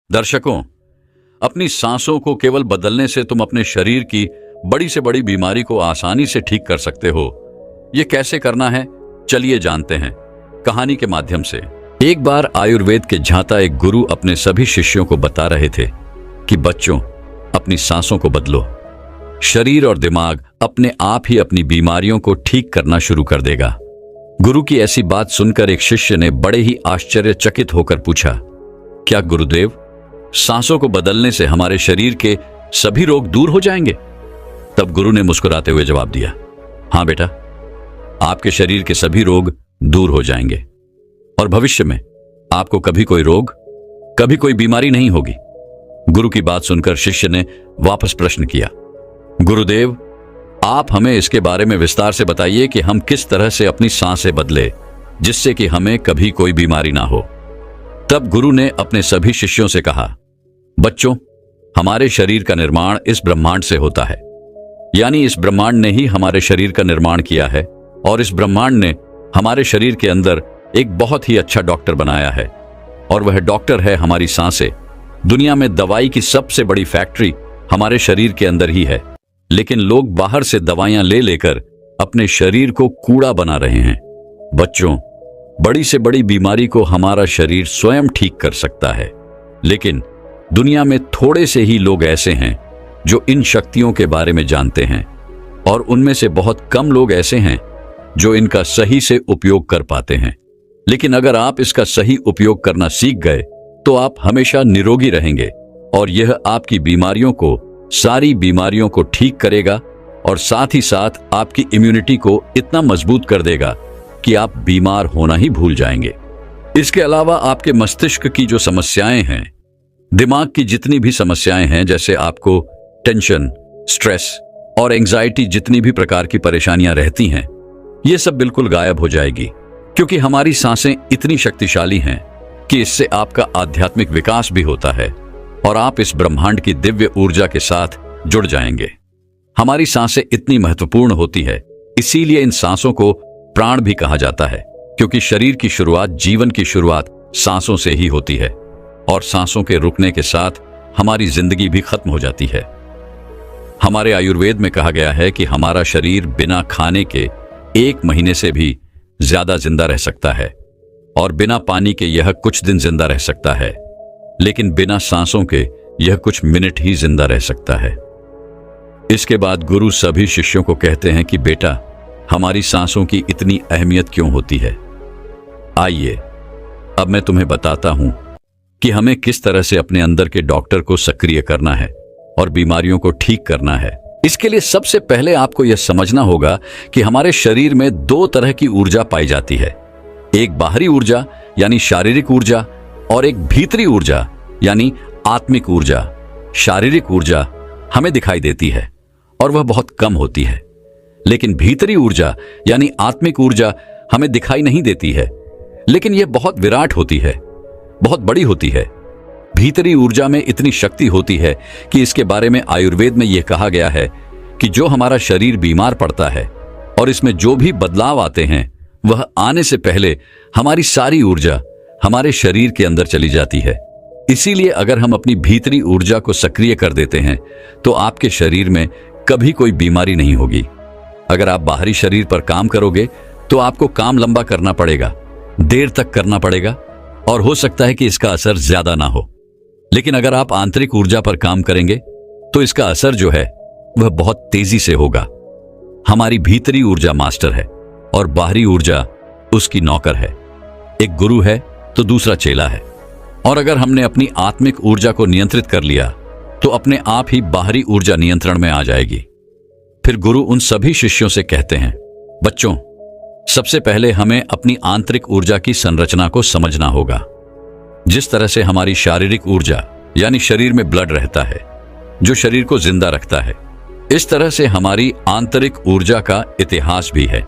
दर्शकों, अपनी सांसों को केवल बदलने से तुम अपने शरीर की बड़ी से बड़ी बीमारी को आसानी से ठीक कर सकते हो। ये कैसे करना है, चलिए जानते हैं कहानी के माध्यम से। एक बार आयुर्वेद के झांता एक गुरु अपने सभी शिष्यों को बता रहे थे कि बच्चों, अपनी सांसों को बदलो। शरीर और दिमाग अपने आप ही अपनी बीमारियों को ठीक करना शुरू कर देगा। गुरु की ऐसी बात सुनकर एक शिष्य ने बड़े ही आश्चर्यचकित होकर पूछा, क्या गुरुदेव, सांसों को बदलने से हमारे शरीर के सभी रोग दूर हो जाएंगे? तब गुरु ने मुस्कुराते हुए जवाब दिया, हाँ बेटा, आपके शरीर के सभी रोग दूर हो जाएंगे और भविष्य में आपको कभी कोई रोग, कभी कोई बीमारी नहीं होगी। गुरु की बात सुनकर शिष्य ने वापस प्रश्न किया, गुरुदेव, आप हमें इसके बारे में विस्तार से बताइए कि हम किस तरह से अपनी सांसें बदले जिससे कि हमें कभी कोई बीमारी ना हो। तब गुरु ने अपने सभी शिष्यों से कहा, बच्चों, हमारे शरीर का निर्माण इस ब्रह्मांड से होता है, यानी इस ब्रह्मांड ने ही हमारे शरीर का निर्माण किया है और इस ब्रह्मांड ने हमारे शरीर के अंदर एक बहुत ही अच्छा डॉक्टर बनाया है और वह डॉक्टर है हमारी सांसें। दुनिया में दवाई की सबसे बड़ी फैक्ट्री हमारे शरीर के अंदर ही है, लेकिन लोग बाहर से दवाइयां ले लेकर अपने शरीर को कूड़ा बना रहे हैं। बच्चों, बड़ी से बड़ी बीमारी को हमारा शरीर स्वयं ठीक कर सकता है, लेकिन दुनिया में थोड़े से ही लोग ऐसे हैं जो इन शक्तियों के बारे में जानते हैं और उनमें से बहुत कम लोग ऐसे हैं जो इनका सही से उपयोग कर पाते हैं। लेकिन अगर आप इसका सही उपयोग करना सीख गए तो आप हमेशा निरोगी रहेंगे और यह आपकी बीमारियों को, सारी बीमारियों को ठीक करेगा और साथ ही साथ आपकी इम्यूनिटी को इतना मजबूत कर देगा कि आप बीमार होना ही भूल जाएंगे। इसके अलावा आपके मस्तिष्क की जो समस्याएं हैं, दिमाग की जितनी भी समस्याएं हैं, जैसे आपको टेंशन, स्ट्रेस और एंजाइटी, जितनी भी प्रकार की परेशानियां रहती हैं, ये सब बिल्कुल गायब हो जाएगी, क्योंकि हमारी सांसें इतनी शक्तिशाली हैं कि इससे आपका आध्यात्मिक विकास भी होता है और आप इस ब्रह्मांड की दिव्य ऊर्जा के साथ जुड़ जाएंगे। हमारी सांसें इतनी महत्वपूर्ण होती है, इसीलिए इन सांसों को प्राण भी कहा जाता है, क्योंकि शरीर की शुरुआत, जीवन की शुरुआत सांसों से ही होती है और सांसों के रुकने के साथ हमारी जिंदगी भी खत्म हो जाती है। हमारे आयुर्वेद में कहा गया है कि हमारा शरीर बिना खाने के 1 महीने से भी ज्यादा जिंदा रह सकता है और बिना पानी के यह कुछ दिन जिंदा रह सकता है, लेकिन बिना सांसों के यह कुछ मिनट ही जिंदा रह सकता है। इसके बाद गुरु सभी शिष्यों को कहते हैं कि बेटा, हमारी सांसों की इतनी अहमियत क्यों होती है? आइए अब मैं तुम्हें बताता हूं कि हमें किस तरह से अपने अंदर के डॉक्टर को सक्रिय करना है और बीमारियों को ठीक करना है। इसके लिए सबसे पहले आपको यह समझना होगा कि हमारे शरीर में 2 तरह की ऊर्जा पाई जाती है, एक बाहरी ऊर्जा यानी शारीरिक ऊर्जा और एक भीतरी ऊर्जा यानी आत्मिक ऊर्जा। शारीरिक ऊर्जा हमें दिखाई देती है और वह बहुत कम होती है, लेकिन भीतरी ऊर्जा यानी आत्मिक ऊर्जा हमें दिखाई नहीं देती है, लेकिन यह बहुत विराट होती है, बहुत बड़ी होती है। भीतरी ऊर्जा में इतनी शक्ति होती है कि इसके बारे में आयुर्वेद में यह कहा गया है कि जो हमारा शरीर बीमार पड़ता है और इसमें जो भी बदलाव आते हैं, वह आने से पहले हमारी सारी ऊर्जा हमारे शरीर के अंदर चली जाती है। इसीलिए अगर हम अपनी भीतरी ऊर्जा को सक्रिय कर देते हैं तो आपके शरीर में कभी कोई बीमारी नहीं होगी। अगर आप बाहरी शरीर पर काम करोगे तो आपको काम लंबा करना पड़ेगा, देर तक करना पड़ेगा और हो सकता है कि इसका असर ज्यादा ना हो। लेकिन अगर आप आंतरिक ऊर्जा पर काम करेंगे तो इसका असर जो है वह बहुत तेजी से होगा। हमारी भीतरी ऊर्जा मास्टर है और बाहरी ऊर्जा उसकी नौकर है। एक गुरु है तो दूसरा चेला है, और अगर हमने अपनी आत्मिक ऊर्जा को नियंत्रित कर लिया तो अपने आप ही बाहरी ऊर्जा नियंत्रण में आ जाएगी। फिर गुरु उन सभी शिष्यों से कहते हैं, बच्चों, सबसे पहले हमें अपनी आंतरिक ऊर्जा की संरचना को समझना होगा। जिस तरह से हमारी शारीरिक ऊर्जा यानी शरीर में ब्लड रहता है जो शरीर को जिंदा रखता है, इस तरह से हमारी आंतरिक ऊर्जा का इतिहास भी है।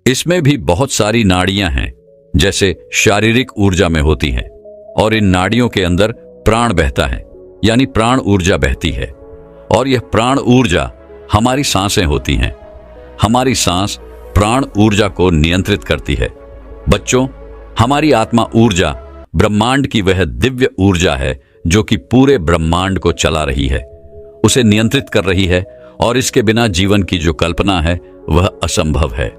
इसमें भी बहुत सारी नाड़ियां हैं जैसे शारीरिक ऊर्जा में होती हैं, और इन नाड़ियों के अंदर प्राण बहता है यानी प्राण ऊर्जा बहती है, और यह प्राण ऊर्जा हमारी सांसें होती हैं। हमारी सांस प्राण ऊर्जा को नियंत्रित करती है। बच्चों, हमारी आत्मा ऊर्जा ब्रह्मांड की वह दिव्य ऊर्जा है जो कि पूरे ब्रह्मांड को चला रही है, उसे नियंत्रित कर रही है, और इसके बिना जीवन की जो कल्पना है वह असंभव है।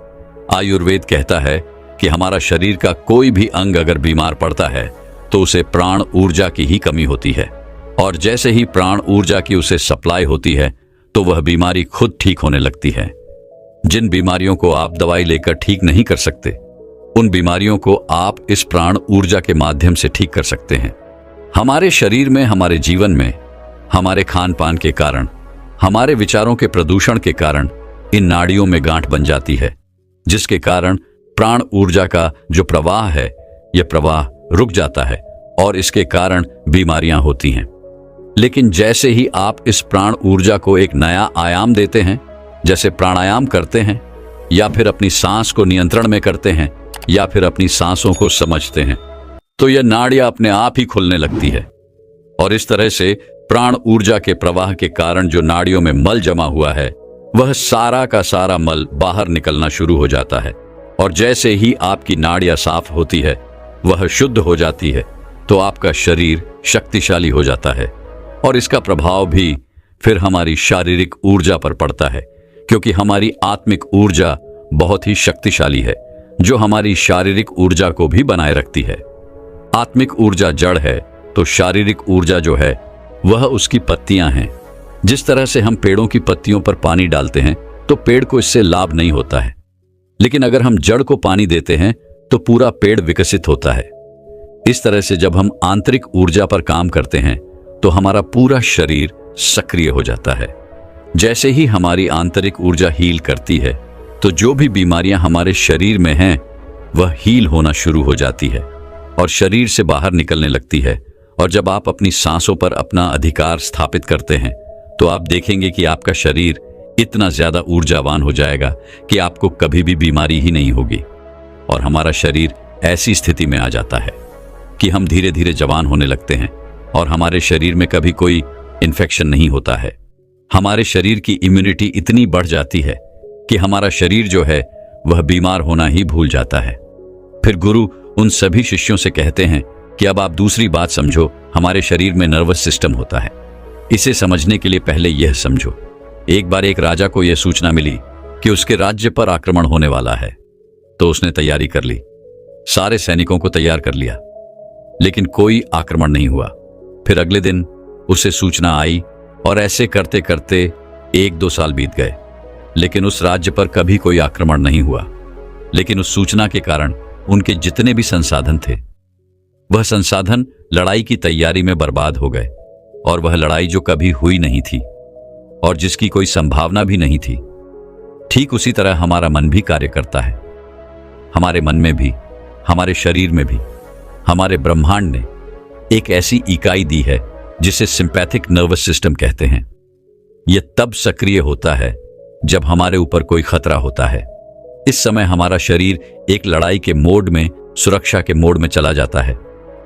आयुर्वेद कहता है कि हमारा शरीर का कोई भी अंग अगर बीमार पड़ता है तो उसे प्राण ऊर्जा की ही कमी होती है, और जैसे ही प्राण ऊर्जा की उसे सप्लाई होती है तो वह बीमारी खुद ठीक होने लगती है। जिन बीमारियों को आप दवाई लेकर ठीक नहीं कर सकते, उन बीमारियों को आप इस प्राण ऊर्जा के माध्यम से ठीक कर सकते हैं। हमारे शरीर में, हमारे जीवन में, हमारे खान पान के कारण, हमारे विचारों के प्रदूषण के कारण इन नाड़ियों में गांठ बन जाती है, जिसके कारण प्राण ऊर्जा का जो प्रवाह है, यह प्रवाह रुक जाता है और इसके कारण बीमारियां होती हैं। लेकिन जैसे ही आप इस प्राण ऊर्जा को एक नया आयाम देते हैं, जैसे प्राणायाम करते हैं, या फिर अपनी सांस को नियंत्रण में करते हैं, या फिर अपनी सांसों को समझते हैं, तो यह नाड़ियां अपने आप ही खुलने लगती है। और इस तरह से प्राण ऊर्जा के प्रवाह के कारण जो नाड़ियों में मल जमा हुआ है, वह सारा का सारा मल बाहर निकलना शुरू हो जाता है। और जैसे ही आपकी नाड़ियां साफ होती है, वह शुद्ध हो जाती है, तो आपका शरीर शक्तिशाली हो जाता है। और इसका प्रभाव भी फिर हमारी शारीरिक ऊर्जा पर पड़ता है, क्योंकि हमारी आत्मिक ऊर्जा बहुत ही शक्तिशाली है, जो हमारी शारीरिक ऊर्जा को भी बनाए रखती है। आत्मिक ऊर्जा जड़ है, तो शारीरिक ऊर्जा जो है वह उसकी पत्तियां हैं। जिस तरह से हम पेड़ों की पत्तियों पर पानी डालते हैं तो पेड़ को इससे लाभ नहीं होता है, लेकिन अगर हम जड़ को पानी देते हैं तो पूरा पेड़ विकसित होता है। इस तरह से जब हम आंतरिक ऊर्जा पर काम करते हैं तो हमारा पूरा शरीर सक्रिय हो जाता है। जैसे ही हमारी आंतरिक ऊर्जा हील करती है, तो जो भी बीमारियां हमारे शरीर में हैं वह हील होना शुरू हो जाती है और शरीर से बाहर निकलने लगती है। और जब आप अपनी सांसों पर अपना अधिकार स्थापित करते हैं तो आप देखेंगे कि आपका शरीर इतना ज्यादा ऊर्जावान हो जाएगा कि आपको कभी भी बीमारी ही नहीं होगी। और हमारा शरीर ऐसी स्थिति में आ जाता है कि हम धीरे धीरे जवान होने लगते हैं और हमारे शरीर में कभी कोई इन्फेक्शन नहीं होता है। हमारे शरीर की इम्यूनिटी इतनी बढ़ जाती है कि हमारा शरीर जो है वह बीमार होना ही भूल जाता है। फिर गुरु उन सभी शिष्यों से कहते हैं कि अब आप दूसरी बात समझो, हमारे शरीर में नर्वस सिस्टम होता है। इसे समझने के लिए पहले यह समझो, एक बार एक राजा को यह सूचना मिली कि उसके राज्य पर आक्रमण होने वाला है, तो उसने तैयारी कर ली, सारे सैनिकों को तैयार कर लिया, लेकिन कोई आक्रमण नहीं हुआ। फिर अगले दिन उसे सूचना आई और ऐसे करते करते 1-2 साल बीत गए, लेकिन उस राज्य पर कभी कोई आक्रमण नहीं हुआ। लेकिन उस सूचना के कारण उनके जितने भी संसाधन थे, वह संसाधन लड़ाई की तैयारी में बर्बाद हो गए, और वह लड़ाई जो कभी हुई नहीं थी और जिसकी कोई संभावना भी नहीं थी। ठीक उसी तरह हमारा मन भी कार्य करता है। हमारे मन में भी, हमारे शरीर में भी, हमारे ब्रह्मांड ने एक ऐसी इकाई दी है जिसे सिंपैथिक नर्वस सिस्टम कहते हैं। यह तब सक्रिय होता है जब हमारे ऊपर कोई खतरा होता है। इस समय हमारा शरीर एक लड़ाई के मोड में, सुरक्षा के मोड में चला जाता है,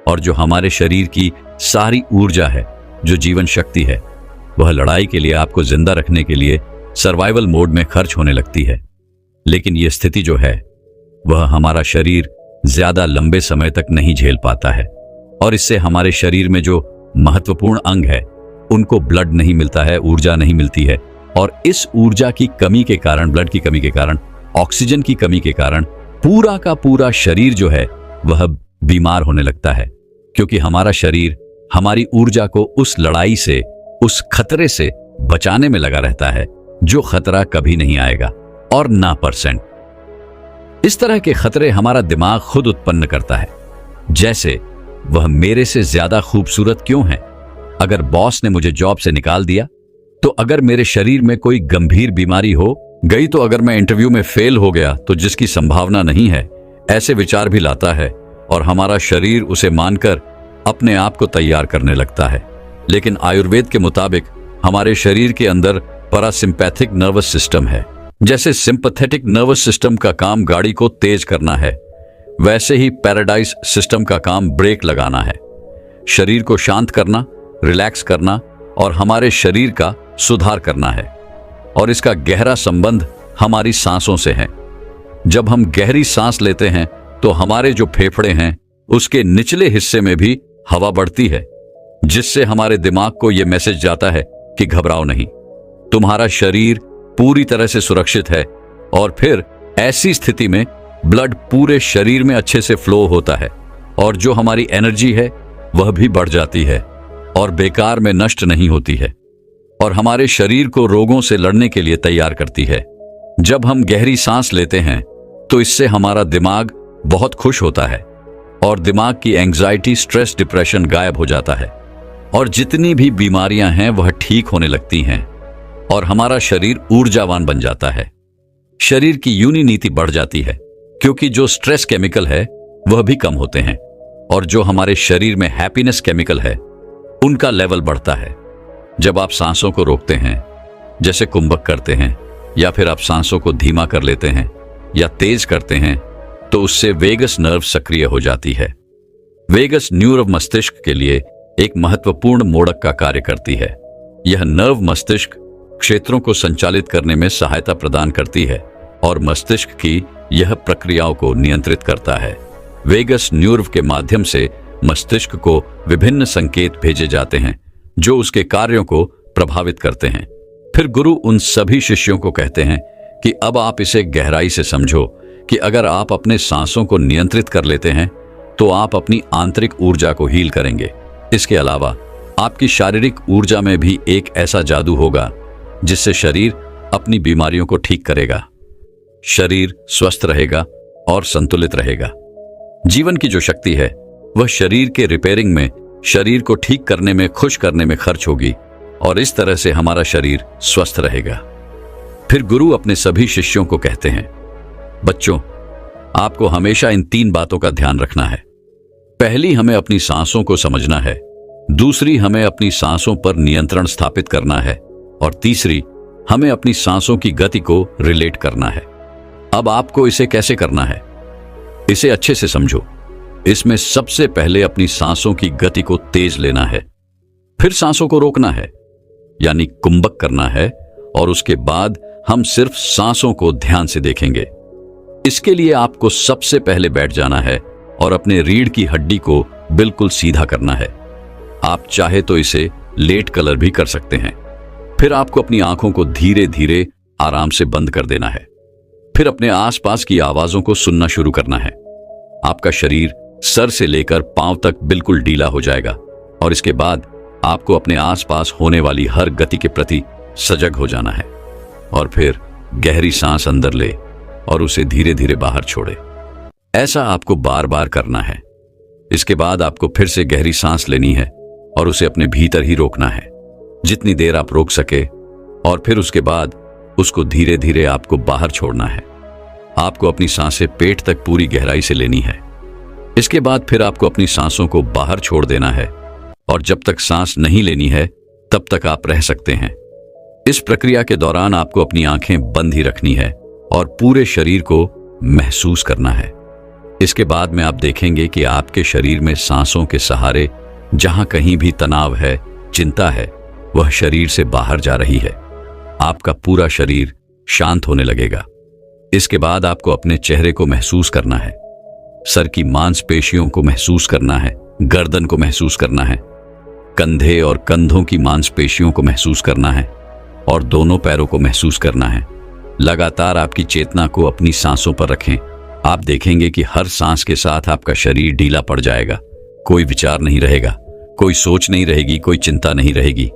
और जो हमारे शरीर की सारी ऊर्जा है, जो जीवन शक्ति है, वह लड़ाई के लिए, आपको जिंदा रखने के लिए सर्वाइवल मोड में खर्च होने लगती है। लेकिन यह स्थिति जो है वह हमारा शरीर ज्यादा लंबे समय तक नहीं झेल पाता है, और इससे हमारे शरीर में जो महत्वपूर्ण अंग है उनको ब्लड नहीं मिलता है, ऊर्जा नहीं मिलती है। और इस ऊर्जा की कमी के कारण, ब्लड की कमी के कारण, ऑक्सीजन की कमी के कारण पूरा का पूरा शरीर जो है वह बीमार होने लगता है, क्योंकि हमारा शरीर हमारी ऊर्जा को उस लड़ाई से, उस खतरे से बचाने में लगा रहता है जो खतरा कभी नहीं आएगा, और ना %। इस तरह के खतरे हमारा दिमाग खुद उत्पन्न करता है। जैसे, वह मेरे से ज्यादा खूबसूरत क्यों है? अगर बॉस ने मुझे जॉब से निकाल दिया तो? अगर मेरे शरीर में कोई गंभीर बीमारी हो गई तो? अगर मैं इंटरव्यू में फेल हो गया तो, जिसकी संभावना नहीं है? ऐसे विचार भी लाता है और हमारा शरीर उसे मानकर अपने आप को तैयार करने लगता है। लेकिन आयुर्वेद के मुताबिक हमारे शरीर के अंदर पैरासिम्पैथिक नर्वस सिस्टम है। जैसे सिंपैथेटिक नर्वस सिस्टम का काम गाड़ी को तेज करना है, वैसे ही पैराडाइज सिस्टम का काम ब्रेक लगाना है, शरीर को शांत करना, रिलैक्स करना और हमारे शरीर का सुधार करना है। और इसका गहरा संबंध हमारी सांसों से है। जब हम गहरी सांस लेते हैं तो हमारे जो फेफड़े हैं उसके निचले हिस्से में भी हवा बढ़ती है, जिससे हमारे दिमाग को यह मैसेज जाता है कि घबराओ नहीं, तुम्हारा शरीर पूरी तरह से सुरक्षित है। और फिर ऐसी स्थिति में ब्लड पूरे शरीर में अच्छे से फ्लो होता है और जो हमारी एनर्जी है वह भी बढ़ जाती है और बेकार में नष्ट नहीं होती है और हमारे शरीर को रोगों से लड़ने के लिए तैयार करती है। जब हम गहरी सांस लेते हैं तो इससे हमारा दिमाग बहुत खुश होता है और दिमाग की एंजाइटी, स्ट्रेस, डिप्रेशन गायब हो जाता है और जितनी भी बीमारियां हैं वह ठीक होने लगती हैं और हमारा शरीर ऊर्जावान बन जाता है। शरीर की यूनिनीति बढ़ जाती है क्योंकि जो स्ट्रेस केमिकल है वह भी कम होते हैं और जो हमारे शरीर में हैप्पीनेस केमिकल है उनका लेवल बढ़ता है। जब आप सांसों को रोकते हैं, जैसे कुंभक करते हैं, या फिर आप सांसों को धीमा कर लेते हैं या तेज करते हैं, तो उससे वेगस नर्व सक्रिय हो जाती है। वेगस न्यूरॉन मस्तिष्क के लिए एक महत्वपूर्ण मोड़क का कार्य करती है। यह नर्व मस्तिष्क क्षेत्रों को संचालित करने में सहायता प्रदान करती है और मस्तिष्क की यह प्रक्रियाओं को नियंत्रित करता है। वेगस न्यूरॉन के माध्यम से मस्तिष्क को विभिन्न संकेत भेजे जाते हैं जो उसके कार्यों को प्रभावित करते हैं। फिर गुरु उन सभी शिष्यों को कहते हैं कि अब आप इसे गहराई से समझो कि अगर आप अपने सांसों को नियंत्रित कर लेते हैं तो आप अपनी आंतरिक ऊर्जा को हील करेंगे। इसके अलावा आपकी शारीरिक ऊर्जा में भी एक ऐसा जादू होगा जिससे शरीर अपनी बीमारियों को ठीक करेगा, शरीर स्वस्थ रहेगा और संतुलित रहेगा। जीवन की जो शक्ति है वह शरीर के रिपेयरिंग में, शरीर को ठीक करने में, खुश करने में खर्च होगी और इस तरह से हमारा शरीर स्वस्थ रहेगा। फिर गुरु अपने सभी शिष्यों को कहते हैं, बच्चों, आपको हमेशा इन 3 बातों का ध्यान रखना है। पहली, हमें अपनी सांसों को समझना है। दूसरी, हमें अपनी सांसों पर नियंत्रण स्थापित करना है और तीसरी, हमें अपनी सांसों की गति को रिलेट करना है। अब आपको इसे कैसे करना है, इसे अच्छे से समझो। इसमें सबसे पहले अपनी सांसों की गति को तेज लेना है, फिर सांसों को रोकना है यानी कुंभक करना है और उसके बाद हम सिर्फ सांसों को ध्यान से देखेंगे। इसके लिए आपको सबसे पहले बैठ जाना है और अपने रीढ़ की हड्डी को बिल्कुल सीधा करना है। आप चाहे तो इसे लेट कलर भी कर सकते हैं। फिर आपको अपनी आंखों को धीरे धीरे आराम से बंद कर देना है। फिर अपने आसपास की आवाजों को सुनना शुरू करना है। आपका शरीर सर से लेकर पांव तक बिल्कुल ढीला हो जाएगा और इसके बाद आपको अपने आसपास होने वाली हर गति के प्रति सजग हो जाना है और फिर गहरी सांस अंदर ले और उसे धीरे धीरे बाहर छोड़े। ऐसा आपको बार बार करना है। इसके बाद आपको फिर से गहरी सांस लेनी है और उसे अपने भीतर ही रोकना है, जितनी देर आप रोक सके, और फिर उसके बाद उसको धीरे धीरे आपको बाहर छोड़ना है। आपको अपनी सांसें पेट तक पूरी गहराई से लेनी है। इसके बाद फिर आपको अपनी सांसों को बाहर छोड़ देना है और जब तक सांस नहीं लेनी है तब तक आप रह सकते हैं। इस प्रक्रिया के दौरान आपको अपनी आंखें बंद ही रखनी है और पूरे शरीर को महसूस करना है। इसके बाद में आप देखेंगे कि आपके शरीर में सांसों के सहारे जहां कहीं भी तनाव है, चिंता है, वह शरीर से बाहर जा रही है। आपका पूरा शरीर शांत होने लगेगा। इसके बाद आपको अपने चेहरे को महसूस करना है, सर की मांसपेशियों को महसूस करना है, गर्दन को महसूस करना है, कंधे और कंधों की मांसपेशियों को महसूस करना है और दोनों पैरों को महसूस करना है। लगातार आपकी चेतना को अपनी सांसों पर रखें। आप देखेंगे कि हर सांस के साथ आपका शरीर ढीला पड़ जाएगा। कोई विचार नहीं रहेगा, कोई सोच नहीं रहेगी, कोई चिंता नहीं रहेगी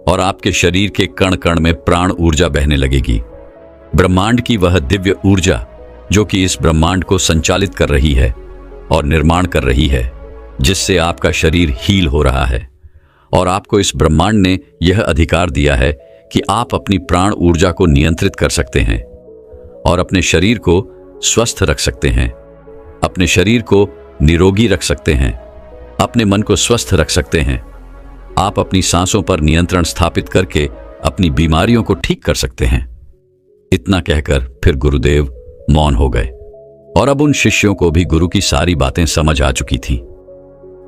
और आपके शरीर के कण कण में प्राण ऊर्जा बहने लगेगी। ब्रह्मांड की वह दिव्य ऊर्जा जो कि इस ब्रह्मांड को संचालित कर रही है और निर्माण कर रही है, जिससे आपका शरीर हील हो रहा है। और आपको इस ब्रह्मांड ने यह अधिकार दिया है कि आप अपनी प्राण ऊर्जा को नियंत्रित कर सकते हैं और अपने शरीर को स्वस्थ रख सकते हैं, अपने शरीर को निरोगी रख सकते हैं, अपने मन को स्वस्थ रख सकते हैं। आप अपनी सांसों पर नियंत्रण स्थापित करके अपनी बीमारियों को ठीक कर सकते हैं। इतना कहकर फिर गुरुदेव मौन हो गए और अब उन शिष्यों को भी गुरु की सारी बातें समझ आ चुकी थीं।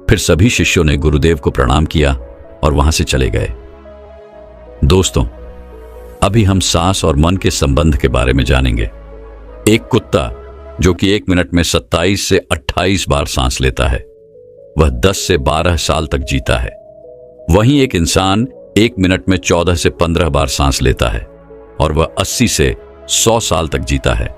फिर सभी शिष्यों ने गुरुदेव को प्रणाम किया और वहां से चले गए। दोस्तों, अभी हम सांस और मन के संबंध के बारे में जानेंगे। एक कुत्ता जो कि 1 मिनट में 27 से 28 बार सांस लेता है, वह 10 से 12 साल तक जीता है। वहीं एक इंसान 1 मिनट में 14 से 15 बार सांस लेता है और वह 80 से 100 साल तक जीता है।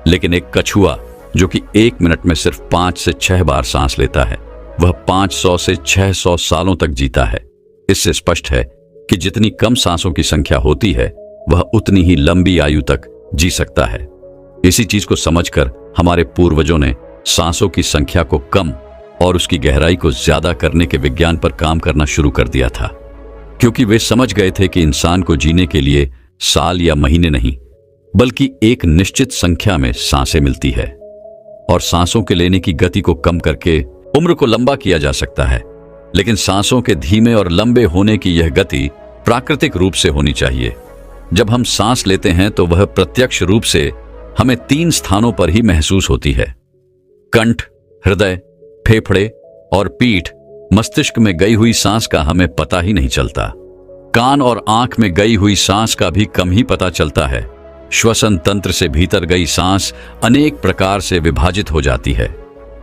लेकिन एक कछुआ जो कि 1 मिनट में सिर्फ 5 से 6 बार सांस लेता है, वह 500 से 600 सालों तक जीता है। इससे स्पष्ट है कि जितनी कम सांसों की संख्या होती है, वह उतनी ही लंबी आयु तक जी सकता है। इसी चीज को समझकर हमारे पूर्वजों ने सांसों की संख्या को कम और उसकी गहराई को ज्यादा करने के विज्ञान पर काम करना शुरू कर दिया था, क्योंकि वे समझ गए थे कि इंसान को जीने के लिए साल या महीने नहीं, बल्कि एक निश्चित संख्या में सांसें मिलती है और सांसों के लेने की गति को कम करके उम्र को लंबा किया जा सकता है। लेकिन सांसों के धीमे और लंबे होने की यह गति प्राकृतिक रूप से होनी चाहिए। जब हम सांस लेते हैं तो वह प्रत्यक्ष रूप से हमें 3 स्थानों पर ही महसूस होती है: कंठ, हृदय, फेफड़े और पीठ। मस्तिष्क में गई हुई सांस का हमें पता ही नहीं चलता। कान और आंख में गई हुई सांस का भी कम ही पता चलता है। श्वसन तंत्र से भीतर गई सांस अनेक प्रकार से विभाजित हो जाती है,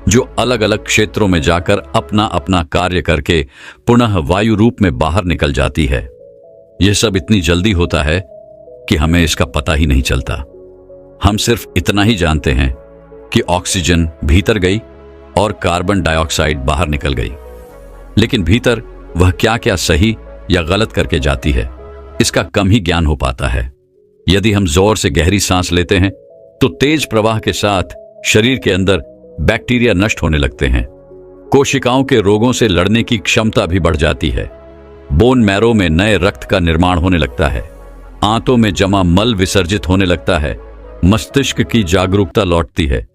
जो अलग अलग क्षेत्रों में जाकर अपना अपना कार्य करके पुनः वायु रूप में बाहर निकल जाती है। यह सब इतनी जल्दी होता है कि हमें इसका पता ही नहीं चलता। हम सिर्फ इतना ही जानते हैं कि ऑक्सीजन भीतर गई और कार्बन डाइऑक्साइड बाहर निकल गई, लेकिन भीतर वह क्या क्या सही या गलत करके जाती है, इसका कम ही ज्ञान हो पाता है। यदि हम जोर से गहरी सांस लेते हैं तो तेज प्रवाह के साथ शरीर के अंदर बैक्टीरिया नष्ट होने लगते हैं। कोशिकाओं के रोगों से लड़ने की क्षमता भी बढ़ जाती है। बोन मैरो में नए रक्त का निर्माण होने लगता है। आंतों में जमा मल विसर्जित होने लगता है। मस्तिष्क की जागरूकता लौटती है,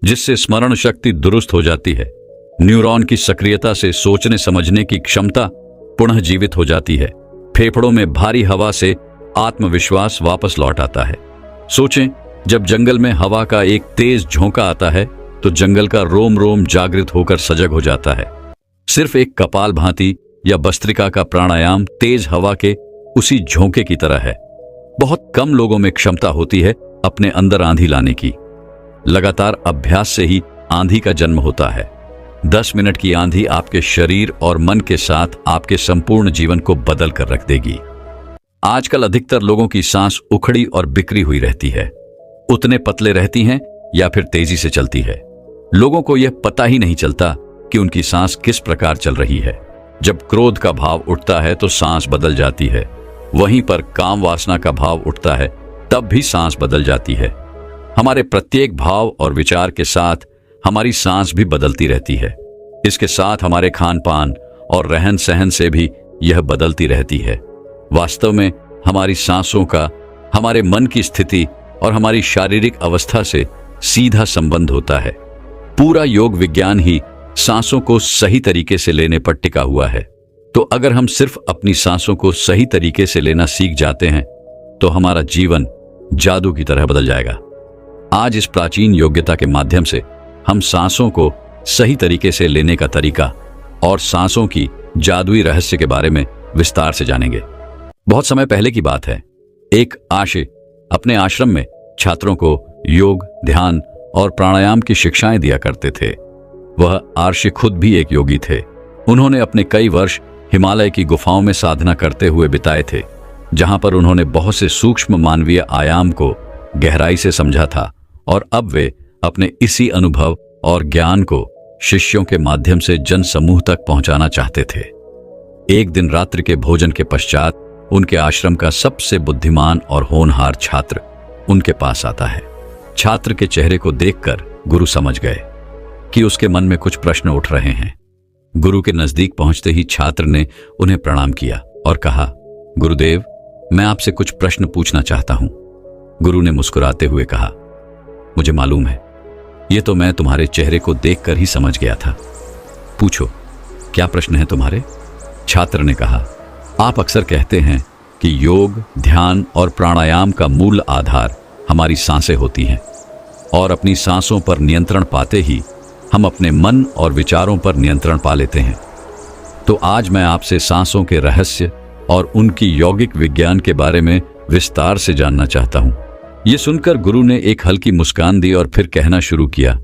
जिससे स्मरण शक्ति दुरुस्त हो जाती है। न्यूरॉन की सक्रियता से सोचने समझने की क्षमता पुनः जीवित हो जाती है। फेफड़ों में भारी हवा से आत्मविश्वास वापस लौट आता है। सोचें, जब जंगल में हवा का एक तेज झोंका आता है तो जंगल का रोम रोम जागृत होकर सजग हो जाता है। सिर्फ एक कपालभाति या भस्त्रिका का प्राणायाम तेज हवा के उसी झोंके की तरह है। बहुत कम लोगों में क्षमता होती है अपने अंदर आंधी लाने की। लगातार अभ्यास से ही आंधी का जन्म होता है। 10 मिनट की आंधी आपके शरीर और मन के साथ आपके संपूर्ण जीवन को बदल कर रख देगी। आजकल अधिकतर लोगों की सांस उखड़ी और बिखरी हुई रहती है। उतने पतले रहती हैं या फिर तेजी से चलती है। लोगों को यह पता ही नहीं चलता कि उनकी सांस किस प्रकार चल रही है। जब क्रोध का भाव उठता है तो सांस बदल जाती है। वहीं पर काम वासना का भाव उठता है तब भी सांस बदल जाती है। हमारे प्रत्येक भाव और विचार के साथ हमारी सांस भी बदलती रहती है। इसके साथ हमारे खान पान और रहन सहन से भी यह बदलती रहती है। वास्तव में हमारी सांसों का हमारे मन की स्थिति और हमारी शारीरिक अवस्था से सीधा संबंध होता है। पूरा योग विज्ञान ही सांसों को सही तरीके से लेने पर टिका हुआ है। तो अगर हम सिर्फ अपनी सांसों को सही तरीके से लेना सीख जाते हैं तो हमारा जीवन जादू की तरह बदल जाएगा। आज इस प्राचीन योग्यता के माध्यम से हम सांसों को सही तरीके से लेने का तरीका और सांसों की जादुई रहस्य के बारे में विस्तार से जानेंगे। बहुत समय पहले की बात है। एक आर्षि अपने आश्रम में छात्रों को योग, ध्यान और प्राणायाम की शिक्षाएं दिया करते थे। वह आर्षि खुद भी एक योगी थे। उन्होंने अपने कई वर्ष हिमालय की गुफाओं में साधना करते हुए बिताए थे, जहां पर उन्होंने बहुत से सूक्ष्म मानवीय आयाम को गहराई से समझा था और अब वे अपने इसी अनुभव और ज्ञान को शिष्यों के माध्यम से जन समूह तक पहुंचाना चाहते थे। एक दिन रात्रि के भोजन के पश्चात उनके आश्रम का सबसे बुद्धिमान और होनहार छात्र उनके पास आता है। छात्र के चेहरे को देखकर गुरु समझ गए कि उसके मन में कुछ प्रश्न उठ रहे हैं। गुरु के नजदीक पहुंचते ही छात्र ने उन्हें प्रणाम किया और कहा, गुरुदेव, मैं आपसे कुछ प्रश्न पूछना चाहता हूं। गुरु ने मुस्कुराते हुए कहा, मुझे मालूम है, यह तो मैं तुम्हारे चेहरे को देखकर ही समझ गया था। पूछो, क्या प्रश्न है तुम्हारे? छात्र ने कहा, आप अक्सर कहते हैं कि योग, ध्यान और प्राणायाम का मूल आधार हमारी सांसें होती हैं और अपनी सांसों पर नियंत्रण पाते ही हम अपने मन और विचारों पर नियंत्रण पा लेते हैं। तो आज मैं आपसे सांसों के रहस्य और उनकी यौगिक विज्ञान के बारे में विस्तार से जानना चाहता हूं। यह सुनकर गुरु ने एक हल्की मुस्कान दी और फिर कहना शुरू किया,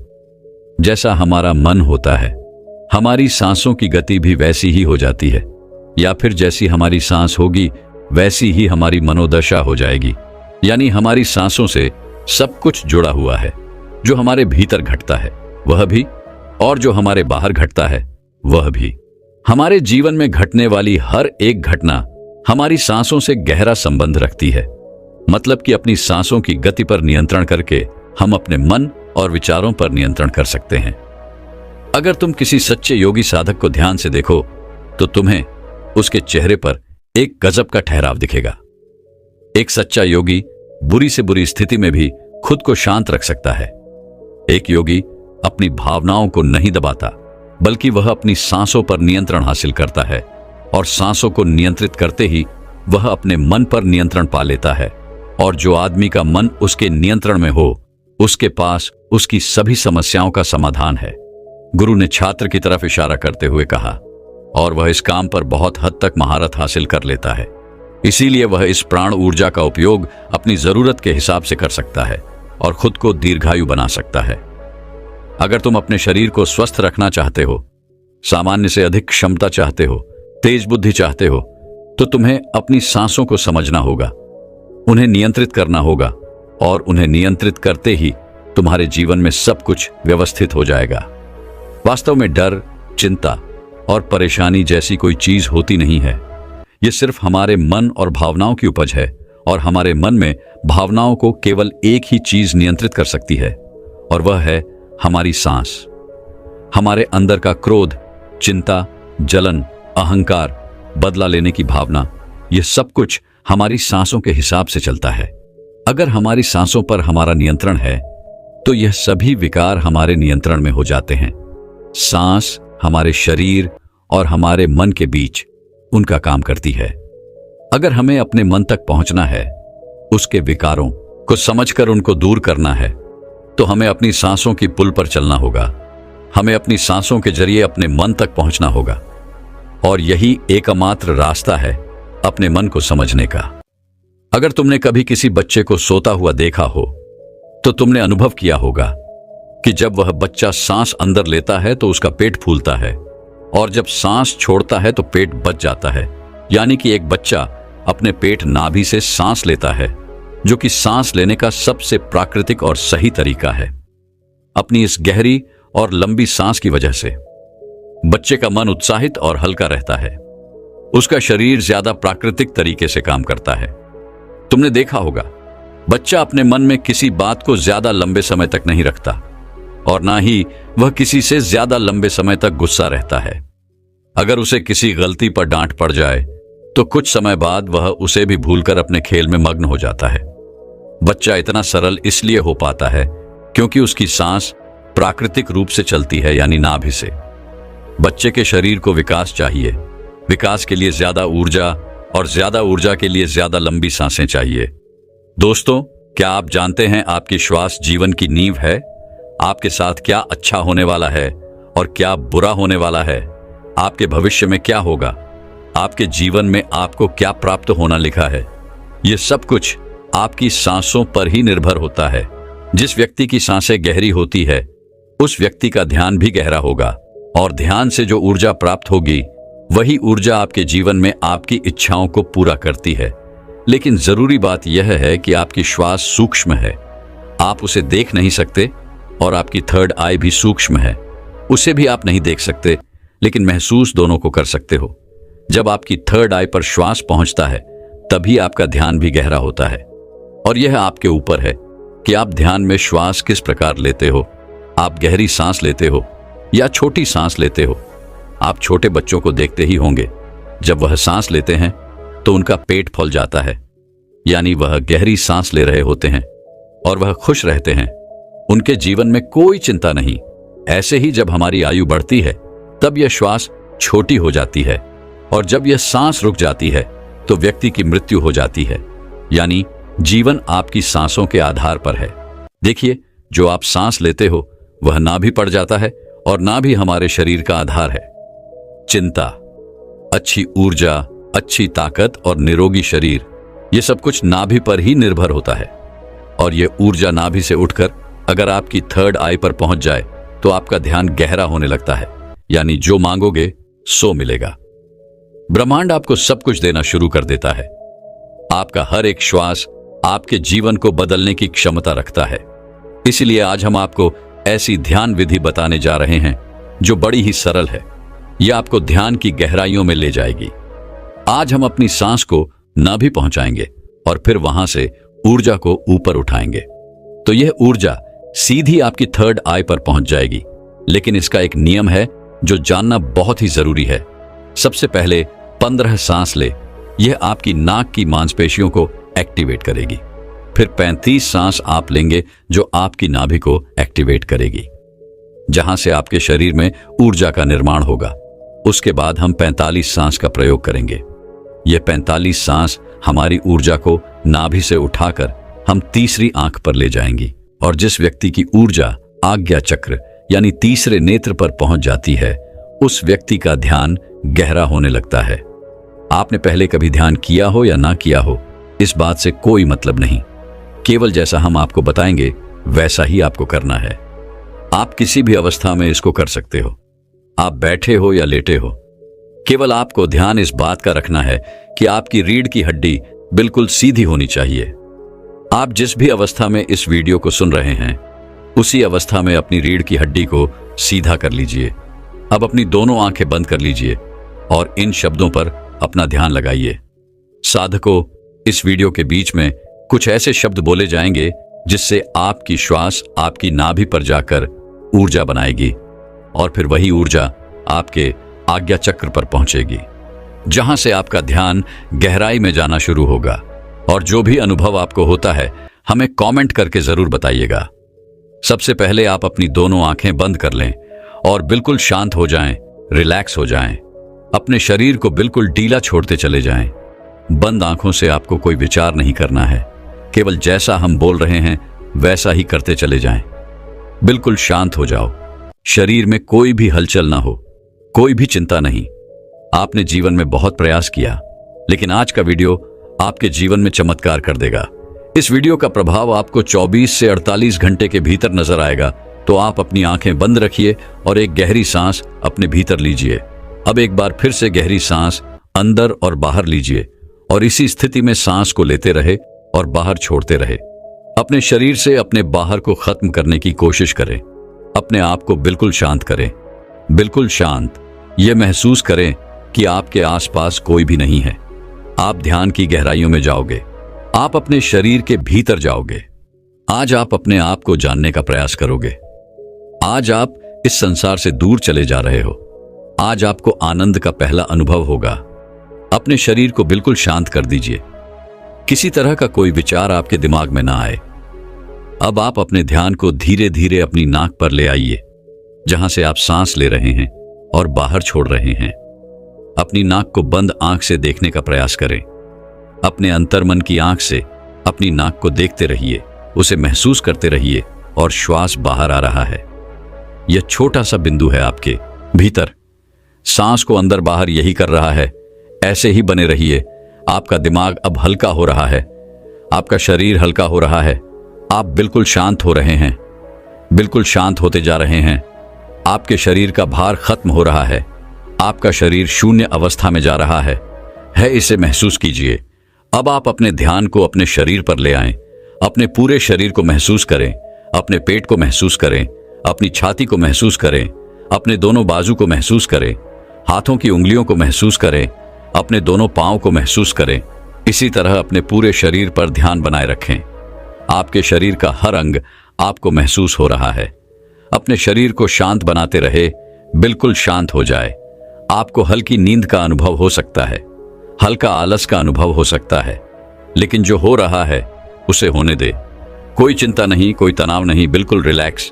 जैसा हमारा मन होता है, हमारी सांसों की गति भी वैसी ही हो जाती है। या फिर जैसी हमारी सांस होगी वैसी ही हमारी मनोदशा हो जाएगी। यानी हमारी सांसों से सब कुछ जुड़ा हुआ है। जो हमारे भीतर घटता है वह भी, और जो हमारे बाहर घटता है वह भी। हमारे जीवन में घटने वाली हर एक घटना हमारी सांसों से गहरा संबंध रखती है। मतलब कि अपनी सांसों की गति पर नियंत्रण करके हम अपने मन और विचारों पर नियंत्रण कर सकते हैं। अगर तुम किसी सच्चे योगी साधक को ध्यान से देखो तो तुम्हें उसके चेहरे पर एक गजब का ठहराव दिखेगा। एक सच्चा योगी बुरी से बुरी स्थिति में भी खुद को शांत रख सकता है। एक योगी अपनी भावनाओं को नहीं दबाता, बल्कि वह अपनी सांसों पर नियंत्रण हासिल करता है, और सांसों को नियंत्रित करते ही वह अपने मन पर नियंत्रण पा लेता है। और जो आदमी का मन उसके नियंत्रण में हो, उसके पास उसकी सभी समस्याओं का समाधान है। गुरु ने छात्र की तरफ इशारा करते हुए कहा, और वह इस काम पर बहुत हद तक महारत हासिल कर लेता है। इसीलिए वह इस प्राण ऊर्जा का उपयोग अपनी जरूरत के हिसाब से कर सकता है और खुद को दीर्घायु बना सकता है। अगर तुम अपने शरीर को स्वस्थ रखना चाहते हो, सामान्य से अधिक क्षमता चाहते हो, तेज बुद्धि चाहते हो, तो तुम्हें अपनी सांसों को समझना होगा, उन्हें नियंत्रित करना होगा, और उन्हें नियंत्रित करते ही तुम्हारे जीवन में सब कुछ व्यवस्थित हो जाएगा। वास्तव में डर, चिंता और परेशानी जैसी कोई चीज होती नहीं है। यह सिर्फ हमारे मन और भावनाओं की उपज है, और हमारे मन में भावनाओं को केवल एक ही चीज नियंत्रित कर सकती है, और वह है हमारी सांस। हमारे अंदर का क्रोध, चिंता, जलन, अहंकार, बदला लेने की भावना, यह सब कुछ हमारी सांसों के हिसाब से चलता है। अगर हमारी सांसों पर हमारा नियंत्रण है तो यह सभी विकार हमारे नियंत्रण में हो जाते हैं। सांस हमारे शरीर और हमारे मन के बीच उनका काम करती है। अगर हमें अपने मन तक पहुंचना है, उसके विकारों को समझकर उनको दूर करना है, तो हमें अपनी सांसों की पुल पर चलना होगा। हमें अपनी सांसों के जरिए अपने मन तक पहुंचना होगा, और यही एकमात्र रास्ता है अपने मन को समझने का। अगर तुमने कभी किसी बच्चे को सोता हुआ देखा हो, तो तुमने अनुभव किया होगा कि जब वह बच्चा सांस अंदर लेता है तो उसका पेट फूलता है, और जब सांस छोड़ता है तो पेट बच जाता है। यानी कि एक बच्चा अपने पेट नाभि से सांस लेता है, जो कि सांस लेने का सबसे प्राकृतिक और सही तरीका है। अपनी इस गहरी और लंबी सांस की वजह से बच्चे का मन उत्साहित और हल्का रहता है। उसका शरीर ज्यादा प्राकृतिक तरीके से काम करता है। तुमने देखा होगा, बच्चा अपने मन में किसी बात को ज्यादा लंबे समय तक नहीं रखता, और ना ही वह किसी से ज्यादा लंबे समय तक गुस्सा रहता है। अगर उसे किसी गलती पर डांट पड़ जाए तो कुछ समय बाद वह उसे भी भूलकर अपने खेल में मग्न हो जाता है। बच्चा इतना सरल इसलिए हो पाता है क्योंकि उसकी सांस प्राकृतिक रूप से चलती है, यानी नाभि से। बच्चे के शरीर को विकास चाहिए। विकास के लिए ज्यादा ऊर्जा, और ज्यादा ऊर्जा के लिए ज्यादा लंबी सांसें चाहिए। दोस्तों, क्या आप जानते हैं आपकी श्वास जीवन की नींव है? आपके साथ क्या अच्छा होने वाला है और क्या बुरा होने वाला है, आपके भविष्य में क्या होगा, आपके जीवन में आपको क्या प्राप्त होना लिखा है, यह सब कुछ आपकी सांसों पर ही निर्भर होता है। जिस व्यक्ति की सांसें गहरी होती है, उस व्यक्ति का ध्यान भी गहरा होगा, और ध्यान से जो ऊर्जा प्राप्त होगी वही ऊर्जा आपके जीवन में आपकी इच्छाओं को पूरा करती है। लेकिन जरूरी बात यह है कि आपकी श्वास सूक्ष्म है, आप उसे देख नहीं सकते, और आपकी थर्ड आई भी सूक्ष्म है, उसे भी आप नहीं देख सकते, लेकिन महसूस दोनों को कर सकते हो। जब आपकी थर्ड आई पर श्वास पहुंचता है तभी आपका ध्यान भी गहरा होता है, और यह आपके ऊपर है कि आप ध्यान में श्वास किस प्रकार लेते हो। आप गहरी सांस लेते हो या छोटी सांस लेते हो। आप छोटे बच्चों को देखते ही होंगे, जब वह सांस लेते हैं तो उनका पेट फूल जाता है, यानी वह गहरी सांस ले रहे होते हैं और वह खुश रहते हैं। उनके जीवन में कोई चिंता नहीं। ऐसे ही जब हमारी आयु बढ़ती है तब यह श्वास छोटी हो जाती है, और जब यह सांस रुक जाती है तो व्यक्ति की मृत्यु हो जाती है। यानी जीवन आपकी सांसों के आधार पर है। देखिए, जो आप सांस लेते हो वह ना भी पड़ जाता है, और ना भी हमारे शरीर का आधार है। चिंता, अच्छी ऊर्जा, अच्छी ताकत और निरोगी शरीर, यह सब कुछ नाभि पर ही निर्भर होता है। और यह ऊर्जा नाभि से उठकर अगर आपकी थर्ड आई पर पहुंच जाए तो आपका ध्यान गहरा होने लगता है, यानी जो मांगोगे सो मिलेगा। ब्रह्मांड आपको सब कुछ देना शुरू कर देता है। आपका हर एक श्वास आपके जीवन को बदलने की क्षमता रखता है। इसलिए आज हम आपको ऐसी ध्यान विधि बताने जा रहे हैं जो बड़ी ही सरल है। यह आपको ध्यान की गहराइयों में ले जाएगी। आज हम अपनी सांस को नाभि पहुंचाएंगे और फिर वहां से ऊर्जा को ऊपर उठाएंगे। तो यह ऊर्जा सीधी आपकी थर्ड आई पर पहुंच जाएगी। लेकिन इसका एक नियम है जो जानना बहुत ही जरूरी है। सबसे पहले 15 सांस ले, यह आपकी नाक की मांसपेशियों को एक्टिवेट करेगी। फिर 35 सांस आप लेंगे जो आपकी नाभि को एक्टिवेट करेगी, जहां से आपके शरीर में ऊर्जा का निर्माण होगा। उसके बाद हम 45 सांस का प्रयोग करेंगे। यह 45 सांस हमारी ऊर्जा को नाभि से उठाकर हम तीसरी आंख पर ले जाएंगी, और जिस व्यक्ति की ऊर्जा आज्ञा चक्र यानी तीसरे नेत्र पर पहुंच जाती है, उस व्यक्ति का ध्यान गहरा होने लगता है। आपने पहले कभी ध्यान किया हो या ना किया हो, इस बात से कोई मतलब नहीं। केवल जैसा हम आपको बताएंगे वैसा ही आपको करना है। आप किसी भी अवस्था में इसको कर सकते हो। आप बैठे हो या लेटे हो, केवल आपको ध्यान इस बात का रखना है कि आपकी रीढ़ की हड्डी बिल्कुल सीधी होनी चाहिए। आप जिस भी अवस्था में इस वीडियो को सुन रहे हैं, उसी अवस्था में अपनी रीढ़ की हड्डी को सीधा कर लीजिए। अब अपनी दोनों आंखें बंद कर लीजिए और इन शब्दों पर अपना ध्यान लगाइए। साधकों, इस वीडियो के बीच में कुछ ऐसे शब्द बोले जाएंगे जिससे आपकी श्वास आपकी नाभि पर जाकर ऊर्जा बनाएगी, और फिर वही ऊर्जा आपके आज्ञा चक्र पर पहुंचेगी, जहां से आपका ध्यान गहराई में जाना शुरू होगा। और जो भी अनुभव आपको होता है, हमें कमेंट करके जरूर बताइएगा। सबसे पहले आप अपनी दोनों आंखें बंद कर लें और बिल्कुल शांत हो जाएं, रिलैक्स हो जाएं। अपने शरीर को बिल्कुल ढीला छोड़ते चले जाएं। बंद आंखों से आपको कोई विचार नहीं करना है, केवल जैसा हम बोल रहे हैं वैसा ही करते चले जाएं। बिल्कुल शांत हो जाओ। शरीर में कोई भी हलचल ना हो, कोई भी चिंता नहीं। आपने जीवन में बहुत प्रयास किया, लेकिन आज का वीडियो आपके जीवन में चमत्कार कर देगा। इस वीडियो का प्रभाव आपको 24 से 48 घंटे के भीतर नजर आएगा। तो आप अपनी आंखें बंद रखिए और एक गहरी सांस अपने भीतर लीजिए। अब एक बार फिर से गहरी सांस अंदर और बाहर लीजिए, और इसी स्थिति में सांस को लेते रहे और बाहर छोड़ते रहे। अपने शरीर से अपने बाहर को खत्म करने की कोशिश करें। अपने आप को बिल्कुल शांत करें, बिल्कुल शांत। यह महसूस करें कि आपके आसपास कोई भी नहीं है। आप ध्यान की गहराइयों में जाओगे, आप अपने शरीर के भीतर जाओगे। आज आप अपने आप को जानने का प्रयास करोगे। आज आप इस संसार से दूर चले जा रहे हो। आज आपको आनंद का पहला अनुभव होगा। अपने शरीर को बिल्कुल शांत कर दीजिए। किसी तरह का कोई विचार आपके दिमाग में ना आए। अब आप अपने ध्यान को धीरे धीरे अपनी नाक पर ले आइए, जहां से आप सांस ले रहे हैं और बाहर छोड़ रहे हैं। अपनी नाक को बंद आंख से देखने का प्रयास करें। अपने अंतर्मन की आंख से अपनी नाक को देखते रहिए, उसे महसूस करते रहिए, और श्वास बाहर आ रहा है। यह छोटा सा बिंदु है आपके भीतर। सांस को अंदर बाहर यही कर रहा है। ऐसे ही बने रहिए। आपका दिमाग अब हल्का हो रहा है, आपका शरीर हल्का हो रहा है। आप बिल्कुल शांत हो रहे हैं, बिल्कुल शांत होते जा रहे हैं। आपके शरीर का भार खत्म हो रहा है। आपका शरीर शून्य अवस्था में जा रहा है। इसे महसूस कीजिए। अब आप अपने ध्यान को अपने शरीर पर ले आएं। अपने पूरे शरीर को महसूस करें। अपने पेट को महसूस करें, अपनी छाती को महसूस करें, अपने दोनों बाजू को महसूस करें, हाथों की उंगलियों को महसूस करें, अपने दोनों पांव को महसूस करें। इसी तरह अपने पूरे शरीर पर ध्यान बनाए रखें। आपके शरीर का हर अंग आपको महसूस हो रहा है। अपने शरीर को शांत बनाते रहे, बिल्कुल शांत हो जाए। आपको हल्की नींद का अनुभव हो सकता है, हल्का आलस का अनुभव हो सकता है, लेकिन जो हो रहा है उसे होने दे। कोई चिंता नहीं, कोई तनाव नहीं, बिल्कुल रिलैक्स।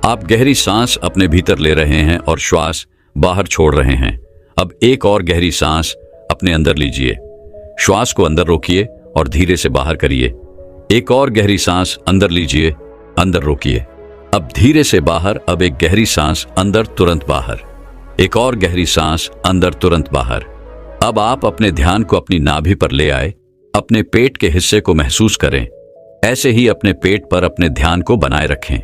आप गहरी सांस अपने भीतर ले रहे हैं और श्वास बाहर छोड़ रहे हैं। अब एक और गहरी सांस अपने अंदर लीजिए। श्वास को अंदर रोकिए और धीरे से बाहर करिए। एक और गहरी सांस अंदर लीजिए, अंदर रोकिए। अब धीरे से बाहर। अब एक गहरी सांस अंदर, तुरंत बाहर। एक और गहरी सांस अंदर, तुरंत बाहर। अब आप अपने ध्यान को अपनी नाभि पर ले आए। अपने पेट के हिस्से को महसूस करें। ऐसे ही अपने पेट पर अपने ध्यान को बनाए रखें।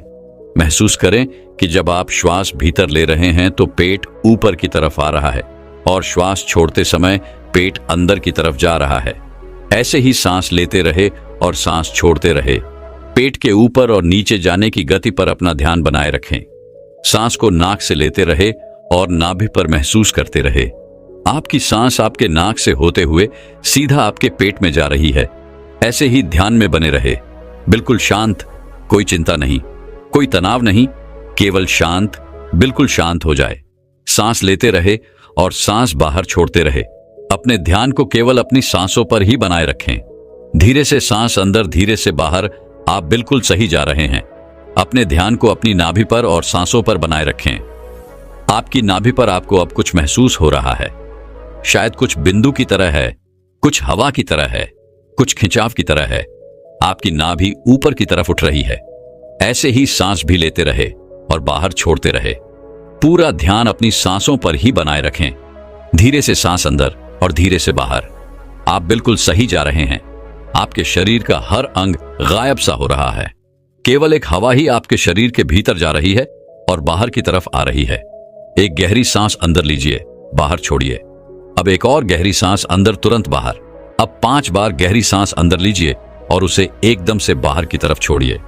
महसूस करें कि जब आप श्वास भीतर ले रहे हैं तो पेट ऊपर की तरफ आ रहा है। और श्वास छोड़ते समय पेट अंदर की तरफ जा रहा है। ऐसे ही सांस लेते रहे और सांस छोड़ते रहे। पेट के ऊपर और नीचे जाने की गति पर अपना ध्यान बनाए रखें। सांस को नाक से लेते रहे और नाभि पर महसूस करते रहे। आपकी सांस आपके नाक से होते हुए सीधा आपके पेट में जा रही है। ऐसे ही ध्यान में बने रहे, बिल्कुल शांत, कोई चिंता नहीं, कोई तनाव नहीं, केवल शांत, बिल्कुल शांत हो जाए। सांस लेते रहे और सांस बाहर छोड़ते रहे। अपने ध्यान को केवल अपनी सांसों पर ही बनाए रखें। धीरे से सांस अंदर, धीरे से बाहर, आप बिल्कुल सही जा रहे हैं। अपने ध्यान को अपनी नाभि पर और सांसों पर बनाए रखें। आपकी नाभि पर आपको अब कुछ महसूस हो रहा है। शायद कुछ बिंदु की तरह है, कुछ हवा की तरह है, कुछ खिंचाव की तरह है। आपकी नाभि ऊपर की तरफ उठ रही है। ऐसे ही सांस भी लेते रहे और बाहर छोड़ते रहे। पूरा ध्यान अपनी सांसों पर ही बनाए रखें। धीरे से सांस अंदर और धीरे से बाहर। आप बिल्कुल सही जा रहे हैं। आपके शरीर का हर अंग गायब सा हो रहा है। केवल एक हवा ही आपके शरीर के भीतर जा रही है और बाहर की तरफ आ रही है। एक गहरी सांस अंदर लीजिए, बाहर छोड़िए। अब एक और गहरी सांस अंदर, तुरंत बाहर। अब 5 बार गहरी सांस अंदर लीजिए और उसे एकदम से बाहर की तरफ छोड़िए।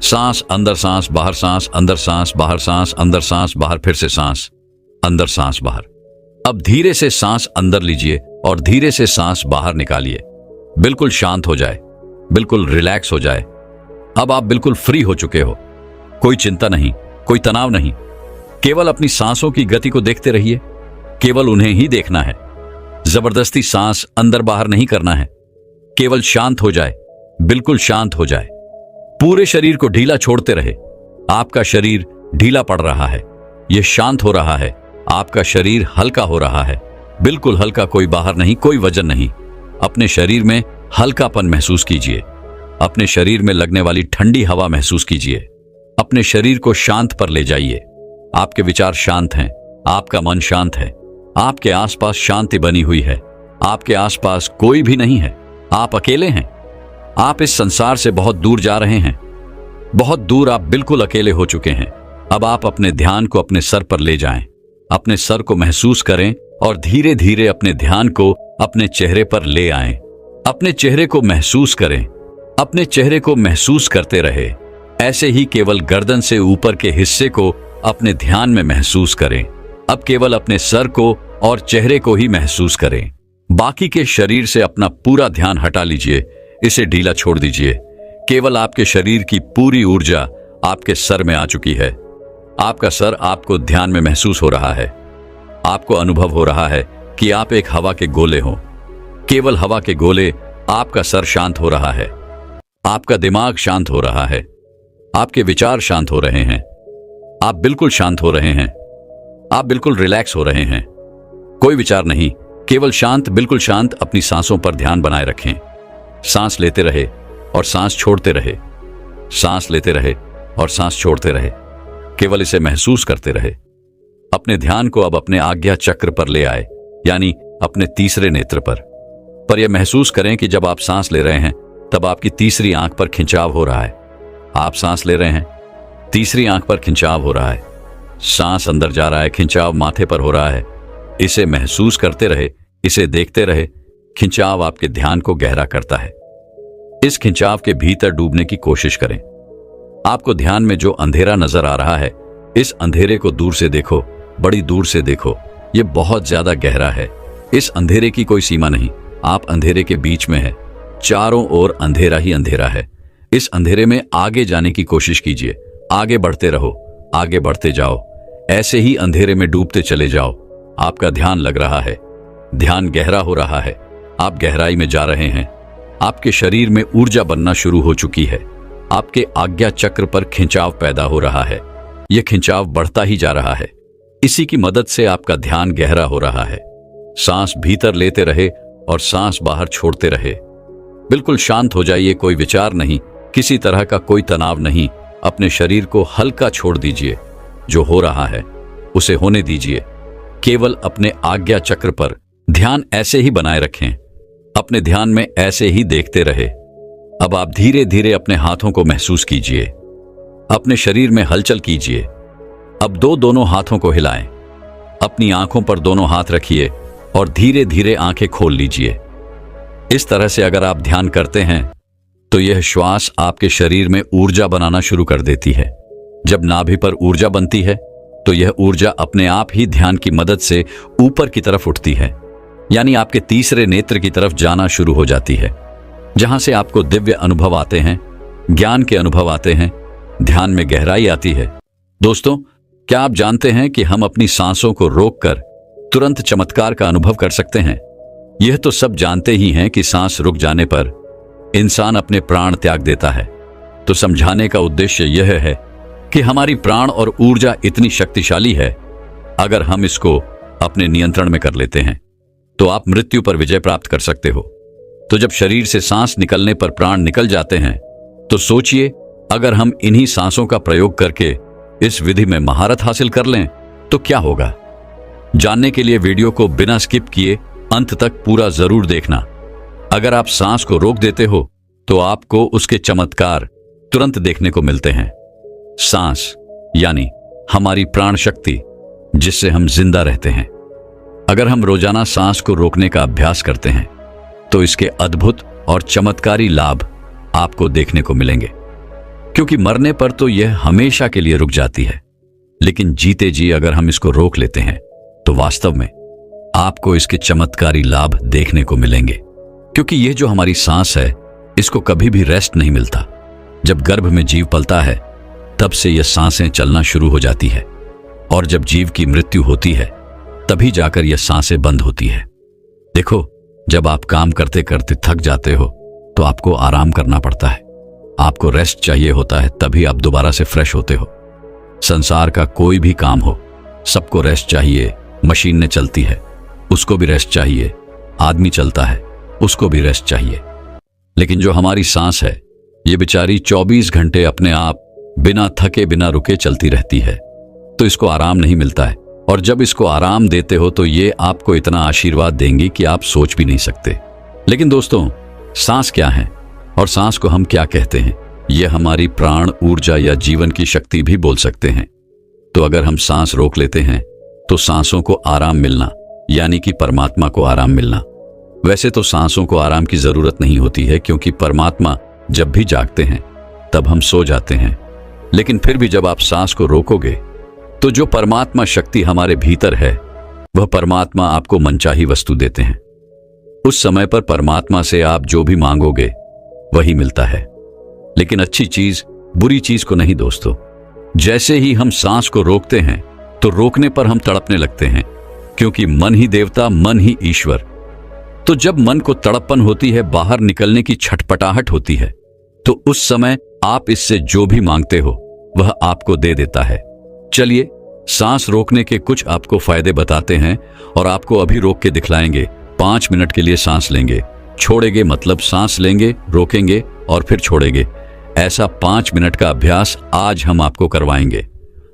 सांस अंदर, सांस बाहर, सांस अंदर, सांस बाहर, सांस अंदर, सांस बाहर, फिर से सांस अंदर, सांस बाहर। अब धीरे से सांस अंदर लीजिए और धीरे से सांस बाहर निकालिए। बिल्कुल शांत हो जाए, बिल्कुल रिलैक्स हो जाए। अब आप बिल्कुल फ्री हो चुके हो। कोई चिंता नहीं, कोई तनाव नहीं। केवल अपनी सांसों की गति को देखते रहिए। केवल उन्हें ही देखना है। जबरदस्ती सांस अंदर बाहर नहीं करना है। केवल शांत हो जाए, बिल्कुल शांत हो जाए। पूरे शरीर को ढीला छोड़ते रहे। आपका शरीर ढीला पड़ रहा है, यह शांत हो रहा है। आपका शरीर हल्का हो रहा है, बिल्कुल हल्का, कोई बाहर नहीं, कोई वजन नहीं। अपने शरीर में हल्कापन महसूस कीजिए। अपने शरीर में लगने वाली ठंडी हवा महसूस कीजिए। अपने शरीर को शांत पर ले जाइए। आपके विचार शांत हैं, आपका मन शांत है। आपके आसपास शांति बनी हुई है। आपके आसपास कोई भी नहीं है। आप अकेले हैं। आप इस संसार से बहुत दूर जा रहे हैं, बहुत दूर। आप बिल्कुल अकेले हो चुके हैं। अब आप अपने ध्यान को अपने सर पर ले जाएं। अपने सर को महसूस करें और धीरे धीरे अपने ध्यान को अपने चेहरे पर ले आएं। अपने चेहरे को महसूस करें। अपने चेहरे को महसूस करते रहे। ऐसे ही केवल गर्दन से ऊपर के हिस्से को अपने ध्यान में महसूस करें। अब केवल अपने सर को और चेहरे को ही महसूस करें। बाकी के शरीर से अपना पूरा ध्यान हटा लीजिए, इसे ढीला छोड़ दीजिए। केवल आपके शरीर की पूरी ऊर्जा आपके सर में आ चुकी है। आपका सर आपको ध्यान में महसूस हो रहा है। आपको अनुभव हो रहा है कि आप एक हवा के गोले हो। केवल हवा के गोले। आपका सर शांत हो रहा है। आपका दिमाग शांत हो रहा है। आपके विचार शांत हो रहे हैं। आप बिल्कुल शांत हो रहे हैं। आप बिल्कुल रिलैक्स हो रहे हैं। कोई विचार नहीं, केवल शांत, बिल्कुल शांत। अपनी सांसों पर ध्यान बनाए रखें। सांस लेते रहे और सांस छोड़ते रहे। सांस लेते रहे और सांस छोड़ते रहे। केवल इसे महसूस करते रहे। अपने ध्यान को अब अपने आज्ञा चक्र पर ले आए, यानी अपने तीसरे नेत्र पर यह महसूस करें कि जब आप सांस ले रहे हैं तब आपकी तीसरी आंख पर खिंचाव हो रहा है। आप सांस ले रहे हैं, तीसरी आंख पर खिंचाव हो रहा है। सांस अंदर जा रहा है, खिंचाव माथे पर हो रहा है। इसे महसूस करते रहे, इसे देखते रहे। खिंचाव आपके ध्यान को गहरा करता है। इस खिंचाव के भीतर डूबने की कोशिश करें। आपको ध्यान में जो अंधेरा नजर आ रहा है, इस अंधेरे को दूर से देखो, बड़ी दूर से देखो। यह बहुत ज्यादा गहरा है। इस अंधेरे की कोई सीमा नहीं। आप अंधेरे के बीच में हैं। चारों ओर अंधेरा ही अंधेरा है। इस अंधेरे में आगे जाने की कोशिश कीजिए। आगे बढ़ते रहो, आगे बढ़ते जाओ। ऐसे ही अंधेरे में डूबते चले जाओ। आपका ध्यान लग रहा है, ध्यान गहरा हो रहा है। आप गहराई में जा रहे हैं। आपके शरीर में ऊर्जा बनना शुरू हो चुकी है। आपके आज्ञा चक्र पर खिंचाव पैदा हो रहा है। यह खिंचाव बढ़ता ही जा रहा है। इसी की मदद से आपका ध्यान गहरा हो रहा है। सांस भीतर लेते रहे और सांस बाहर छोड़ते रहे। बिल्कुल शांत हो जाइए। कोई विचार नहीं, किसी तरह का कोई तनाव नहीं। अपने शरीर को हल्का छोड़ दीजिए। जो हो रहा है उसे होने दीजिए। केवल अपने आज्ञा चक्र पर ध्यान ऐसे ही बनाए रखें। अपने ध्यान में ऐसे ही देखते रहे। अब आप धीरे धीरे अपने हाथों को महसूस कीजिए। अपने शरीर में हलचल कीजिए। अब दोनों हाथों को हिलाएं। अपनी आंखों पर दोनों हाथ रखिए और धीरे धीरे आंखें खोल लीजिए। इस तरह से अगर आप ध्यान करते हैं तो यह श्वास आपके शरीर में ऊर्जा बनाना शुरू कर देती है। जब नाभि पर ऊर्जा बनती है तो यह ऊर्जा अपने आप ही ध्यान की मदद से ऊपर की तरफ उठती है, यानी आपके तीसरे नेत्र की तरफ जाना शुरू हो जाती है, जहां से आपको दिव्य अनुभव आते हैं, ज्ञान के अनुभव आते हैं, ध्यान में गहराई आती है। दोस्तों, क्या आप जानते हैं कि हम अपनी सांसों को रोककर तुरंत चमत्कार का अनुभव कर सकते हैं? यह तो सब जानते ही हैं कि सांस रुक जाने पर इंसान अपने प्राण त्याग देता है। तो समझाने का उद्देश्य यह है कि हमारी प्राण और ऊर्जा इतनी शक्तिशाली है, अगर हम इसको अपने नियंत्रण में कर लेते हैं तो आप मृत्यु पर विजय प्राप्त कर सकते हो। तो जब शरीर से सांस निकलने पर प्राण निकल जाते हैं तो सोचिए, अगर हम इन्हीं सांसों का प्रयोग करके इस विधि में महारत हासिल कर लें तो क्या होगा। जानने के लिए वीडियो को बिना स्किप किए अंत तक पूरा जरूर देखना। अगर आप सांस को रोक देते हो तो आपको उसके चमत्कार तुरंत देखने को मिलते हैं। सांस यानी हमारी प्राण शक्ति, जिससे हम जिंदा रहते हैं। अगर हम रोजाना सांस को रोकने का अभ्यास करते हैं तो इसके अद्भुत और चमत्कारी लाभ आपको देखने को मिलेंगे, क्योंकि मरने पर तो यह हमेशा के लिए रुक जाती है, लेकिन जीते जी अगर हम इसको रोक लेते हैं तो वास्तव में आपको इसके चमत्कारी लाभ देखने को मिलेंगे। क्योंकि यह जो हमारी सांस है, इसको कभी भी रेस्ट नहीं मिलता। जब गर्भ में जीव पलता है तब से यह सांसें चलना शुरू हो जाती है, और जब जीव की मृत्यु होती है तभी जाकर यह सांसें बंद होती है। देखो, जब आप काम करते करते थक जाते हो तो आपको आराम करना पड़ता है, आपको रेस्ट चाहिए होता है, तभी आप दोबारा से फ्रेश होते हो। संसार का कोई भी काम हो, सबको रेस्ट चाहिए। मशीन ने चलती है, उसको भी रेस्ट चाहिए। आदमी चलता है, उसको भी रेस्ट चाहिए। लेकिन जो हमारी सांस है, ये बेचारी 24 घंटे अपने आप बिना थके बिना रुके चलती रहती है, तो इसको आराम नहीं मिलता है। और जब इसको आराम देते हो तो ये आपको इतना आशीर्वाद देंगी कि आप सोच भी नहीं सकते। लेकिन दोस्तों, सांस क्या है और सांस को हम क्या कहते हैं? यह हमारी प्राण ऊर्जा या जीवन की शक्ति भी बोल सकते हैं। तो अगर हम सांस रोक लेते हैं तो सांसों को आराम मिलना, यानी कि परमात्मा को आराम मिलना। वैसे तो सांसों को आराम की जरूरत नहीं होती है, क्योंकि परमात्मा जब भी जागते हैं तब हम सो जाते हैं। लेकिन फिर भी जब आप सांस को रोकोगे तो जो परमात्मा शक्ति हमारे भीतर है, वह परमात्मा आपको मनचाही वस्तु देते हैं। उस समय पर परमात्मा से आप जो भी मांगोगे वही मिलता है। लेकिन अच्छी चीज बुरी चीज को नहीं दोस्तों। जैसे ही हम सांस को रोकते हैं तो रोकने पर हम तड़पने लगते हैं, क्योंकि मन ही देवता, मन ही ईश्वर। तो जब मन को तड़पन होती है, बाहर निकलने की छटपटाहट होती है, तो उस समय आप इससे जो भी मांगते हो वह आपको दे देता है। चलिए, सांस रोकने के कुछ आपको फायदे बताते हैं और आपको अभी रोक के दिखलाएंगे। 5 मिनट के लिए सांस लेंगे, छोड़ेंगे, मतलब सांस लेंगे, रोकेंगे और फिर छोड़ेंगे। ऐसा 5 मिनट का अभ्यास आज हम आपको करवाएंगे।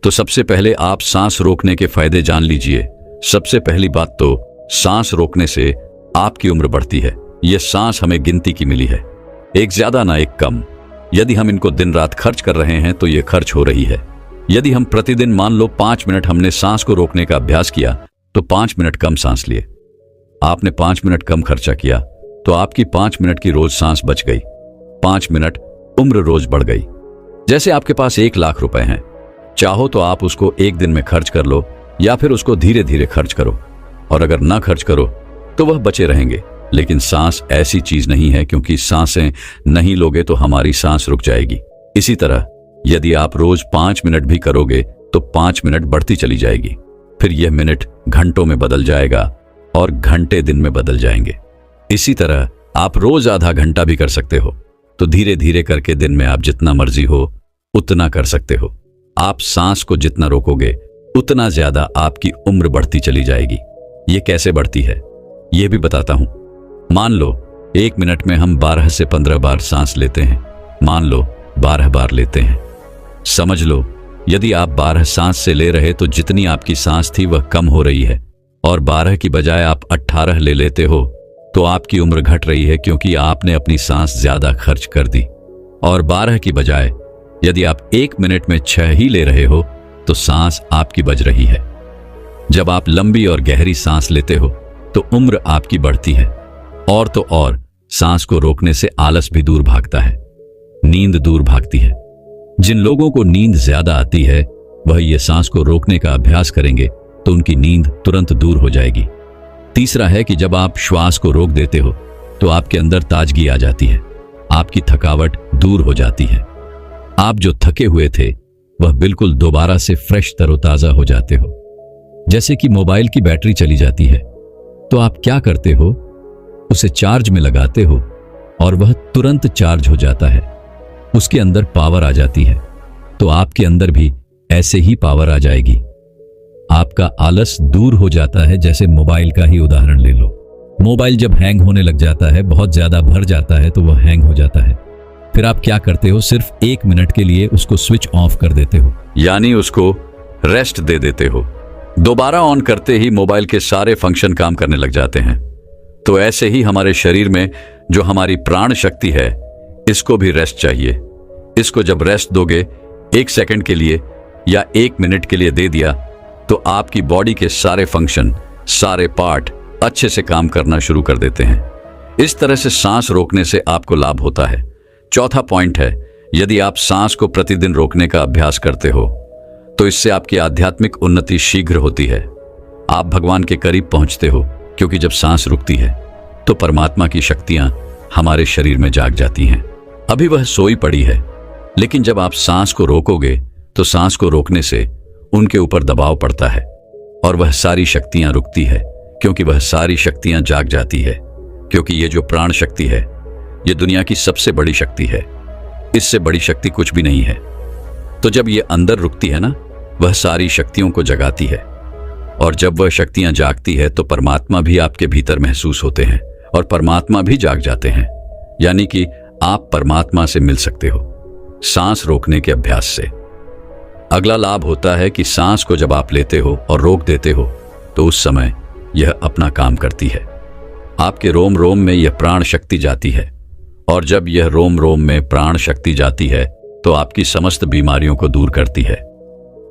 तो सबसे पहले आप सांस रोकने के फायदे जान लीजिए। सबसे पहली बात तो, सांस रोकने से आपकी उम्र बढ़ती है। यह सांस हमें गिनती की मिली है, एक ज्यादा ना एक कम। यदि हम इनको दिन रात खर्च कर रहे हैं तो यह खर्च हो रही है। यदि हम प्रतिदिन मान लो 5 मिनट हमने सांस को रोकने का अभ्यास किया तो 5 मिनट कम सांस लिए। आपने 5 मिनट कम खर्चा किया तो आपकी 5 मिनट की रोज सांस बच गई। 5 मिनट उम्र रोज बढ़ गई। जैसे आपके पास 1 लाख रुपए हैं, चाहो तो आप उसको एक दिन में खर्च कर लो या फिर उसको धीरे धीरे खर्च करो, और अगर ना खर्च करो तो वह बचे रहेंगे। लेकिन सांस ऐसी चीज नहीं है, क्योंकि सांसें नहीं लोगे तो हमारी सांस रुक जाएगी। इसी तरह यदि आप रोज 5 मिनट भी करोगे तो 5 मिनट बढ़ती चली जाएगी, फिर यह मिनट घंटों में बदल जाएगा और घंटे दिन में बदल जाएंगे। इसी तरह आप रोज आधा घंटा भी कर सकते हो। तो धीरे धीरे करके दिन में आप जितना मर्जी हो उतना कर सकते हो। आप सांस को जितना रोकोगे उतना ज्यादा आपकी उम्र बढ़ती चली जाएगी। ये कैसे बढ़ती है यह भी बताता हूं। मान लो 1 मिनट में हम 12 से 15 बार सांस लेते हैं। मान लो 12 बार लेते हैं। समझ लो, यदि आप 12 सांस से ले रहे तो जितनी आपकी सांस थी वह कम हो रही है, और 12 की बजाय आप 18 ले लेते हो तो आपकी उम्र घट रही है, क्योंकि आपने अपनी सांस ज्यादा खर्च कर दी। और 12 की बजाय यदि आप 1 मिनट में 6 ही ले रहे हो तो सांस आपकी बच रही है। जब आप लंबी और गहरी सांस लेते हो तो उम्र आपकी बढ़ती है, और तो और सांस को रोकने से आलस भी दूर भागता है, नींद दूर भागती है। जिन लोगों को नींद ज्यादा आती है वह ये सांस को रोकने का अभ्यास करेंगे तो उनकी नींद तुरंत दूर हो जाएगी। तीसरा है कि जब आप श्वास को रोक देते हो तो आपके अंदर ताजगी आ जाती है, आपकी थकावट दूर हो जाती है। आप जो थके हुए थे वह बिल्कुल दोबारा से फ्रेश तरोताजा हो जाते हो। जैसे कि मोबाइल की बैटरी चली जाती है तो आप क्या करते हो, उसे चार्ज में लगाते हो और वह तुरंत चार्ज हो जाता है, उसके अंदर पावर आ जाती है। तो आपके अंदर भी ऐसे ही पावर आ जाएगी। आपका आलस दूर हो जाता है। जैसे मोबाइल का ही उदाहरण ले लो, मोबाइल जब हैंग होने लग जाता है, बहुत ज्यादा भर जाता है तो वह हैंग हो जाता है। फिर आप क्या करते हो, सिर्फ 1 मिनट के लिए उसको स्विच ऑफ कर देते हो, यानी उसको रेस्ट दे देते हो। दोबारा ऑन करते ही मोबाइल के सारे फंक्शन काम करने लग जाते हैं। तो ऐसे ही हमारे शरीर में जो हमारी प्राण शक्ति है, इसको भी रेस्ट चाहिए। इसको जब रेस्ट दोगे 1 सेकंड के लिए या 1 मिनट के लिए दे दिया तो आपकी बॉडी के सारे फंक्शन, सारे पार्ट अच्छे से काम करना शुरू कर देते हैं। इस तरह से सांस रोकने से आपको लाभ होता है। चौथा पॉइंट है, यदि आप सांस को प्रतिदिन रोकने का अभ्यास करते हो तो इससे आपकी आध्यात्मिक उन्नति शीघ्र होती है। आप भगवान के करीब पहुंचते हो, क्योंकि जब सांस रुकती है तो परमात्मा की शक्तियां हमारे शरीर में जाग जाती हैं। अभी वह सोई पड़ी है, लेकिन जब आप सांस को रोकोगे तो सांस को रोकने से उनके ऊपर दबाव पड़ता है और वह सारी शक्तियां रुकती है, क्योंकि वह सारी शक्तियां जाग जाती है। क्योंकि ये जो प्राण शक्ति है, ये दुनिया की सबसे बड़ी शक्ति है, इससे बड़ी शक्ति कुछ भी नहीं है। तो जब ये अंदर रुकती है ना, वह सारी शक्तियों को जगाती है, और जब वह शक्तियां जागती है तो परमात्मा भी आपके भीतर महसूस होते हैं और परमात्मा भी जाग जाते हैं, यानी कि आप परमात्मा से मिल सकते हो सांस रोकने के अभ्यास से। अगला लाभ होता है कि सांस को जब आप लेते हो और रोक देते हो तो उस समय यह अपना काम करती है। आपके रोम रोम में यह प्राण शक्ति जाती है, और जब यह रोम रोम में प्राण शक्ति जाती है तो आपकी समस्त बीमारियों को दूर करती है।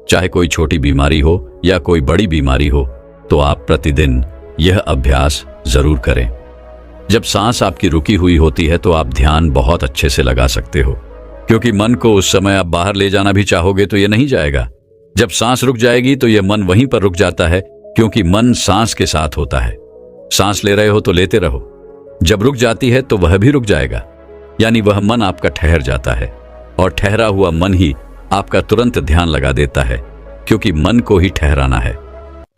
चाहे कोई छोटी बीमारी हो या कोई बड़ी बीमारी हो, तो आप प्रतिदिन यह अभ्यास जरूर करें। जब सांस आपकी रुकी हुई होती है तो आप ध्यान बहुत अच्छे से लगा सकते हो, क्योंकि मन को उस समय आप बाहर ले जाना भी चाहोगे तो यह नहीं जाएगा। जब सांस रुक जाएगी तो यह मन वहीं पर रुक जाता है, क्योंकि मन सांस के साथ होता है। सांस ले रहे हो तो लेते रहो, जब रुक जाती है तो वह भी रुक जाएगा, यानी वह मन आपका ठहर जाता है, और ठहरा हुआ मन ही आपका तुरंत ध्यान लगा देता है, क्योंकि मन को ही ठहराना है।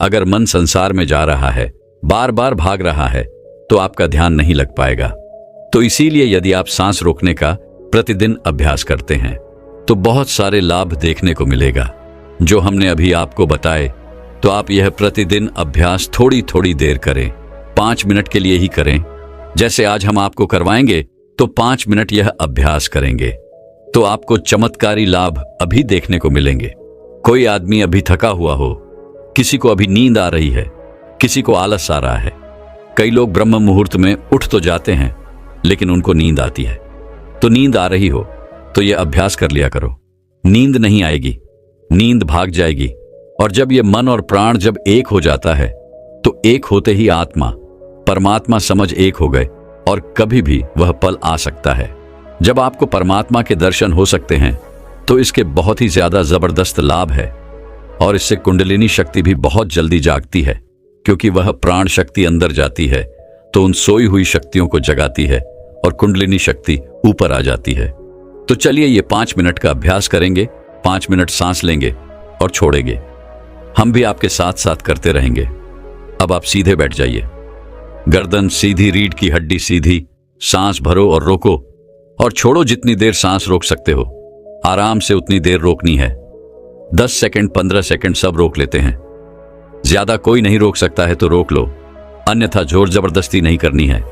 अगर मन संसार में जा रहा है, बार बार भाग रहा है, तो आपका ध्यान नहीं लग पाएगा। तो इसीलिए यदि आप सांस रोकने का प्रतिदिन अभ्यास करते हैं तो बहुत सारे लाभ देखने को मिलेगा जो हमने अभी आपको बताए। तो आप यह प्रतिदिन अभ्यास थोड़ी थोड़ी देर करें, 5 मिनट के लिए ही करें। जैसे आज हम आपको करवाएंगे तो 5 मिनट यह अभ्यास करेंगे तो आपको चमत्कारी लाभ अभी देखने को मिलेंगे। कोई आदमी अभी थका हुआ हो, किसी को अभी नींद आ रही है, किसी को आलस आ रहा है। कई लोग ब्रह्म मुहूर्त में उठ तो जाते हैं लेकिन उनको नींद आती है। तो नींद आ रही हो तो यह अभ्यास कर लिया करो। नींद नहीं आएगी, नींद भाग जाएगी। और जब यह मन और प्राण जब एक हो जाता है तो एक होते ही आत्मा परमात्मा समझ एक हो गए, और कभी भी वह पल आ सकता है जब आपको परमात्मा के दर्शन हो सकते हैं। तो इसके बहुत ही ज्यादा जबरदस्त लाभ है, और इससे कुंडलिनी शक्ति भी बहुत जल्दी जागती है, क्योंकि वह प्राण शक्ति अंदर जाती है तो उन सोई हुई शक्तियों को जगाती है और कुंडलिनी शक्ति ऊपर आ जाती है। तो चलिए ये 5 मिनट का अभ्यास करेंगे। 5 मिनट सांस लेंगे और छोड़ेंगे। हम भी आपके साथ साथ करते रहेंगे। अब आप सीधे बैठ जाइए, गर्दन सीधी, रीढ़ की हड्डी सीधी। सांस भरो और रोको और छोड़ो। जितनी देर सांस रोक सकते हो आराम से उतनी देर रोकनी है। 10 सेकंड, 15 सेकंड सब रोक लेते हैं। ज्यादा कोई नहीं रोक सकता है तो रोक लो, अन्यथा जोर जबरदस्ती नहीं करनी है।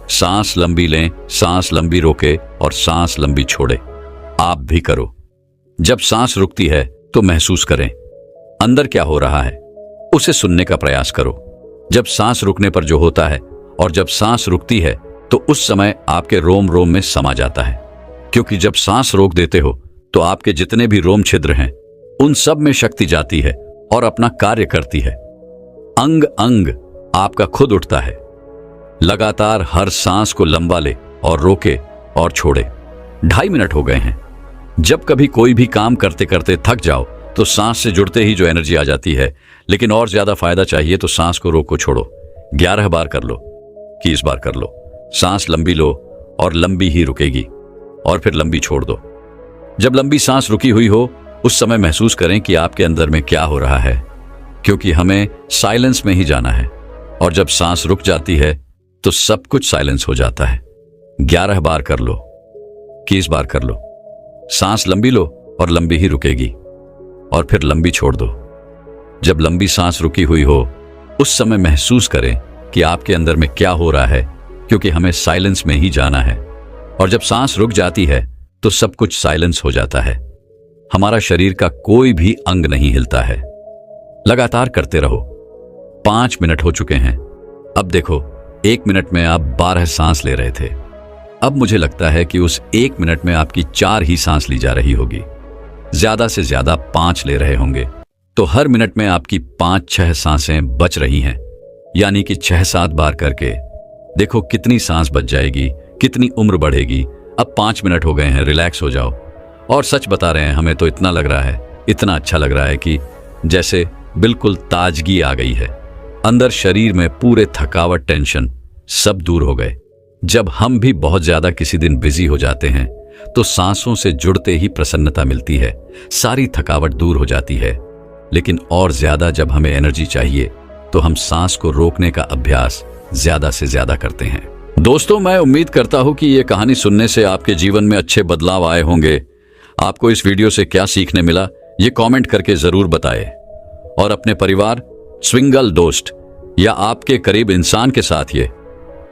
सांस लंबी लें, सांस लंबी रोके और सांस लंबी छोड़े। आप भी करो। जब सांस रुकती है तो महसूस करें अंदर क्या हो रहा है, उसे सुनने का प्रयास करो। जब सांस रुकने पर जो होता है और जब सांस रुकती है तो उस समय आपके रोम रोम में समा जाता है, क्योंकि जब सांस रोक देते हो तो आपके जितने भी रोम छिद्र हैं उन सब में शक्ति जाती है और अपना कार्य करती है। अंग अंग आपका खुद उठता है। लगातार हर सांस को लंबा ले और रोके और छोड़े। 2.5 मिनट हो गए हैं। जब कभी कोई भी काम करते करते थक जाओ तो सांस से जुड़ते ही जो एनर्जी आ जाती है, लेकिन और ज्यादा फायदा चाहिए तो सांस को रोको छोड़ो। 11 बार कर लो कि इस बार कर लो। सांस लंबी लो और लंबी ही रुकेगी, और फिर लंबी छोड़ दो। जब लंबी सांस रुकी हुई हो उस समय महसूस करें कि आपके अंदर में क्या हो रहा है, क्योंकि हमें साइलेंस में ही जाना है। और जब सांस रुक जाती है तो सब कुछ साइलेंस हो जाता है। 11 बार कर लो कि इस बार कर लो। सांस लंबी लो और लंबी ही रुकेगी, और फिर लंबी छोड़ दो। जब लंबी सांस रुकी हुई हो उस समय महसूस करें कि आपके अंदर में क्या हो रहा है, क्योंकि हमें साइलेंस में ही जाना है। और जब सांस रुक जाती है तो सब कुछ साइलेंस हो जाता है। हमारा शरीर का कोई भी अंग नहीं हिलता है। लगातार करते रहो। 5 मिनट हो चुके हैं। अब देखो, 1 मिनट में आप 12 सांस ले रहे थे। अब मुझे लगता है कि उस 1 मिनट में आपकी 4 ही सांस ली जा रही होगी। ज्यादा से ज्यादा 5 ले रहे होंगे। तो हर मिनट में आपकी 5-6 सांसें बच रही हैं, यानी कि 6-7 बार करके देखो कितनी सांस बच जाएगी, कितनी उम्र बढ़ेगी। अब 5 मिनट हो गए हैं, रिलैक्स हो जाओ। और सच बता रहे हैं, हमें तो इतना लग रहा है, इतना अच्छा लग रहा है कि जैसे बिल्कुल ताजगी आ गई है। अंदर शरीर में पूरे थकावट, टेंशन सब दूर हो गए। जब हम भी बहुत ज्यादा किसी दिन बिजी हो जाते हैं तो सांसों से जुड़ते ही प्रसन्नता मिलती है, सारी थकावट दूर हो जाती है। लेकिन और ज्यादा जब हमें एनर्जी चाहिए तो हम सांस को रोकने का अभ्यास ज्यादा से ज्यादा करते हैं। दोस्तों, मैं उम्मीद करता हूं कि ये कहानी सुनने से आपके जीवन में अच्छे बदलाव आए होंगे। आपको इस वीडियो से क्या सीखने मिला ये कमेंट करके जरूर बताएं, और अपने परिवार, स्विंगल दोस्त या आपके करीब इंसान के साथ ये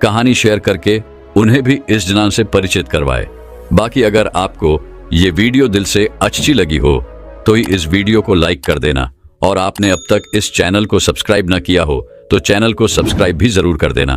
कहानी शेयर करके उन्हें भी इस ज्ञान से परिचित करवाए। बाकी अगर आपको ये वीडियो दिल से अच्छी लगी हो तो ही इस वीडियो को लाइक कर देना, और आपने अब तक इस चैनल को सब्सक्राइब ना किया हो तो चैनल को सब्सक्राइब भी जरूर कर देना।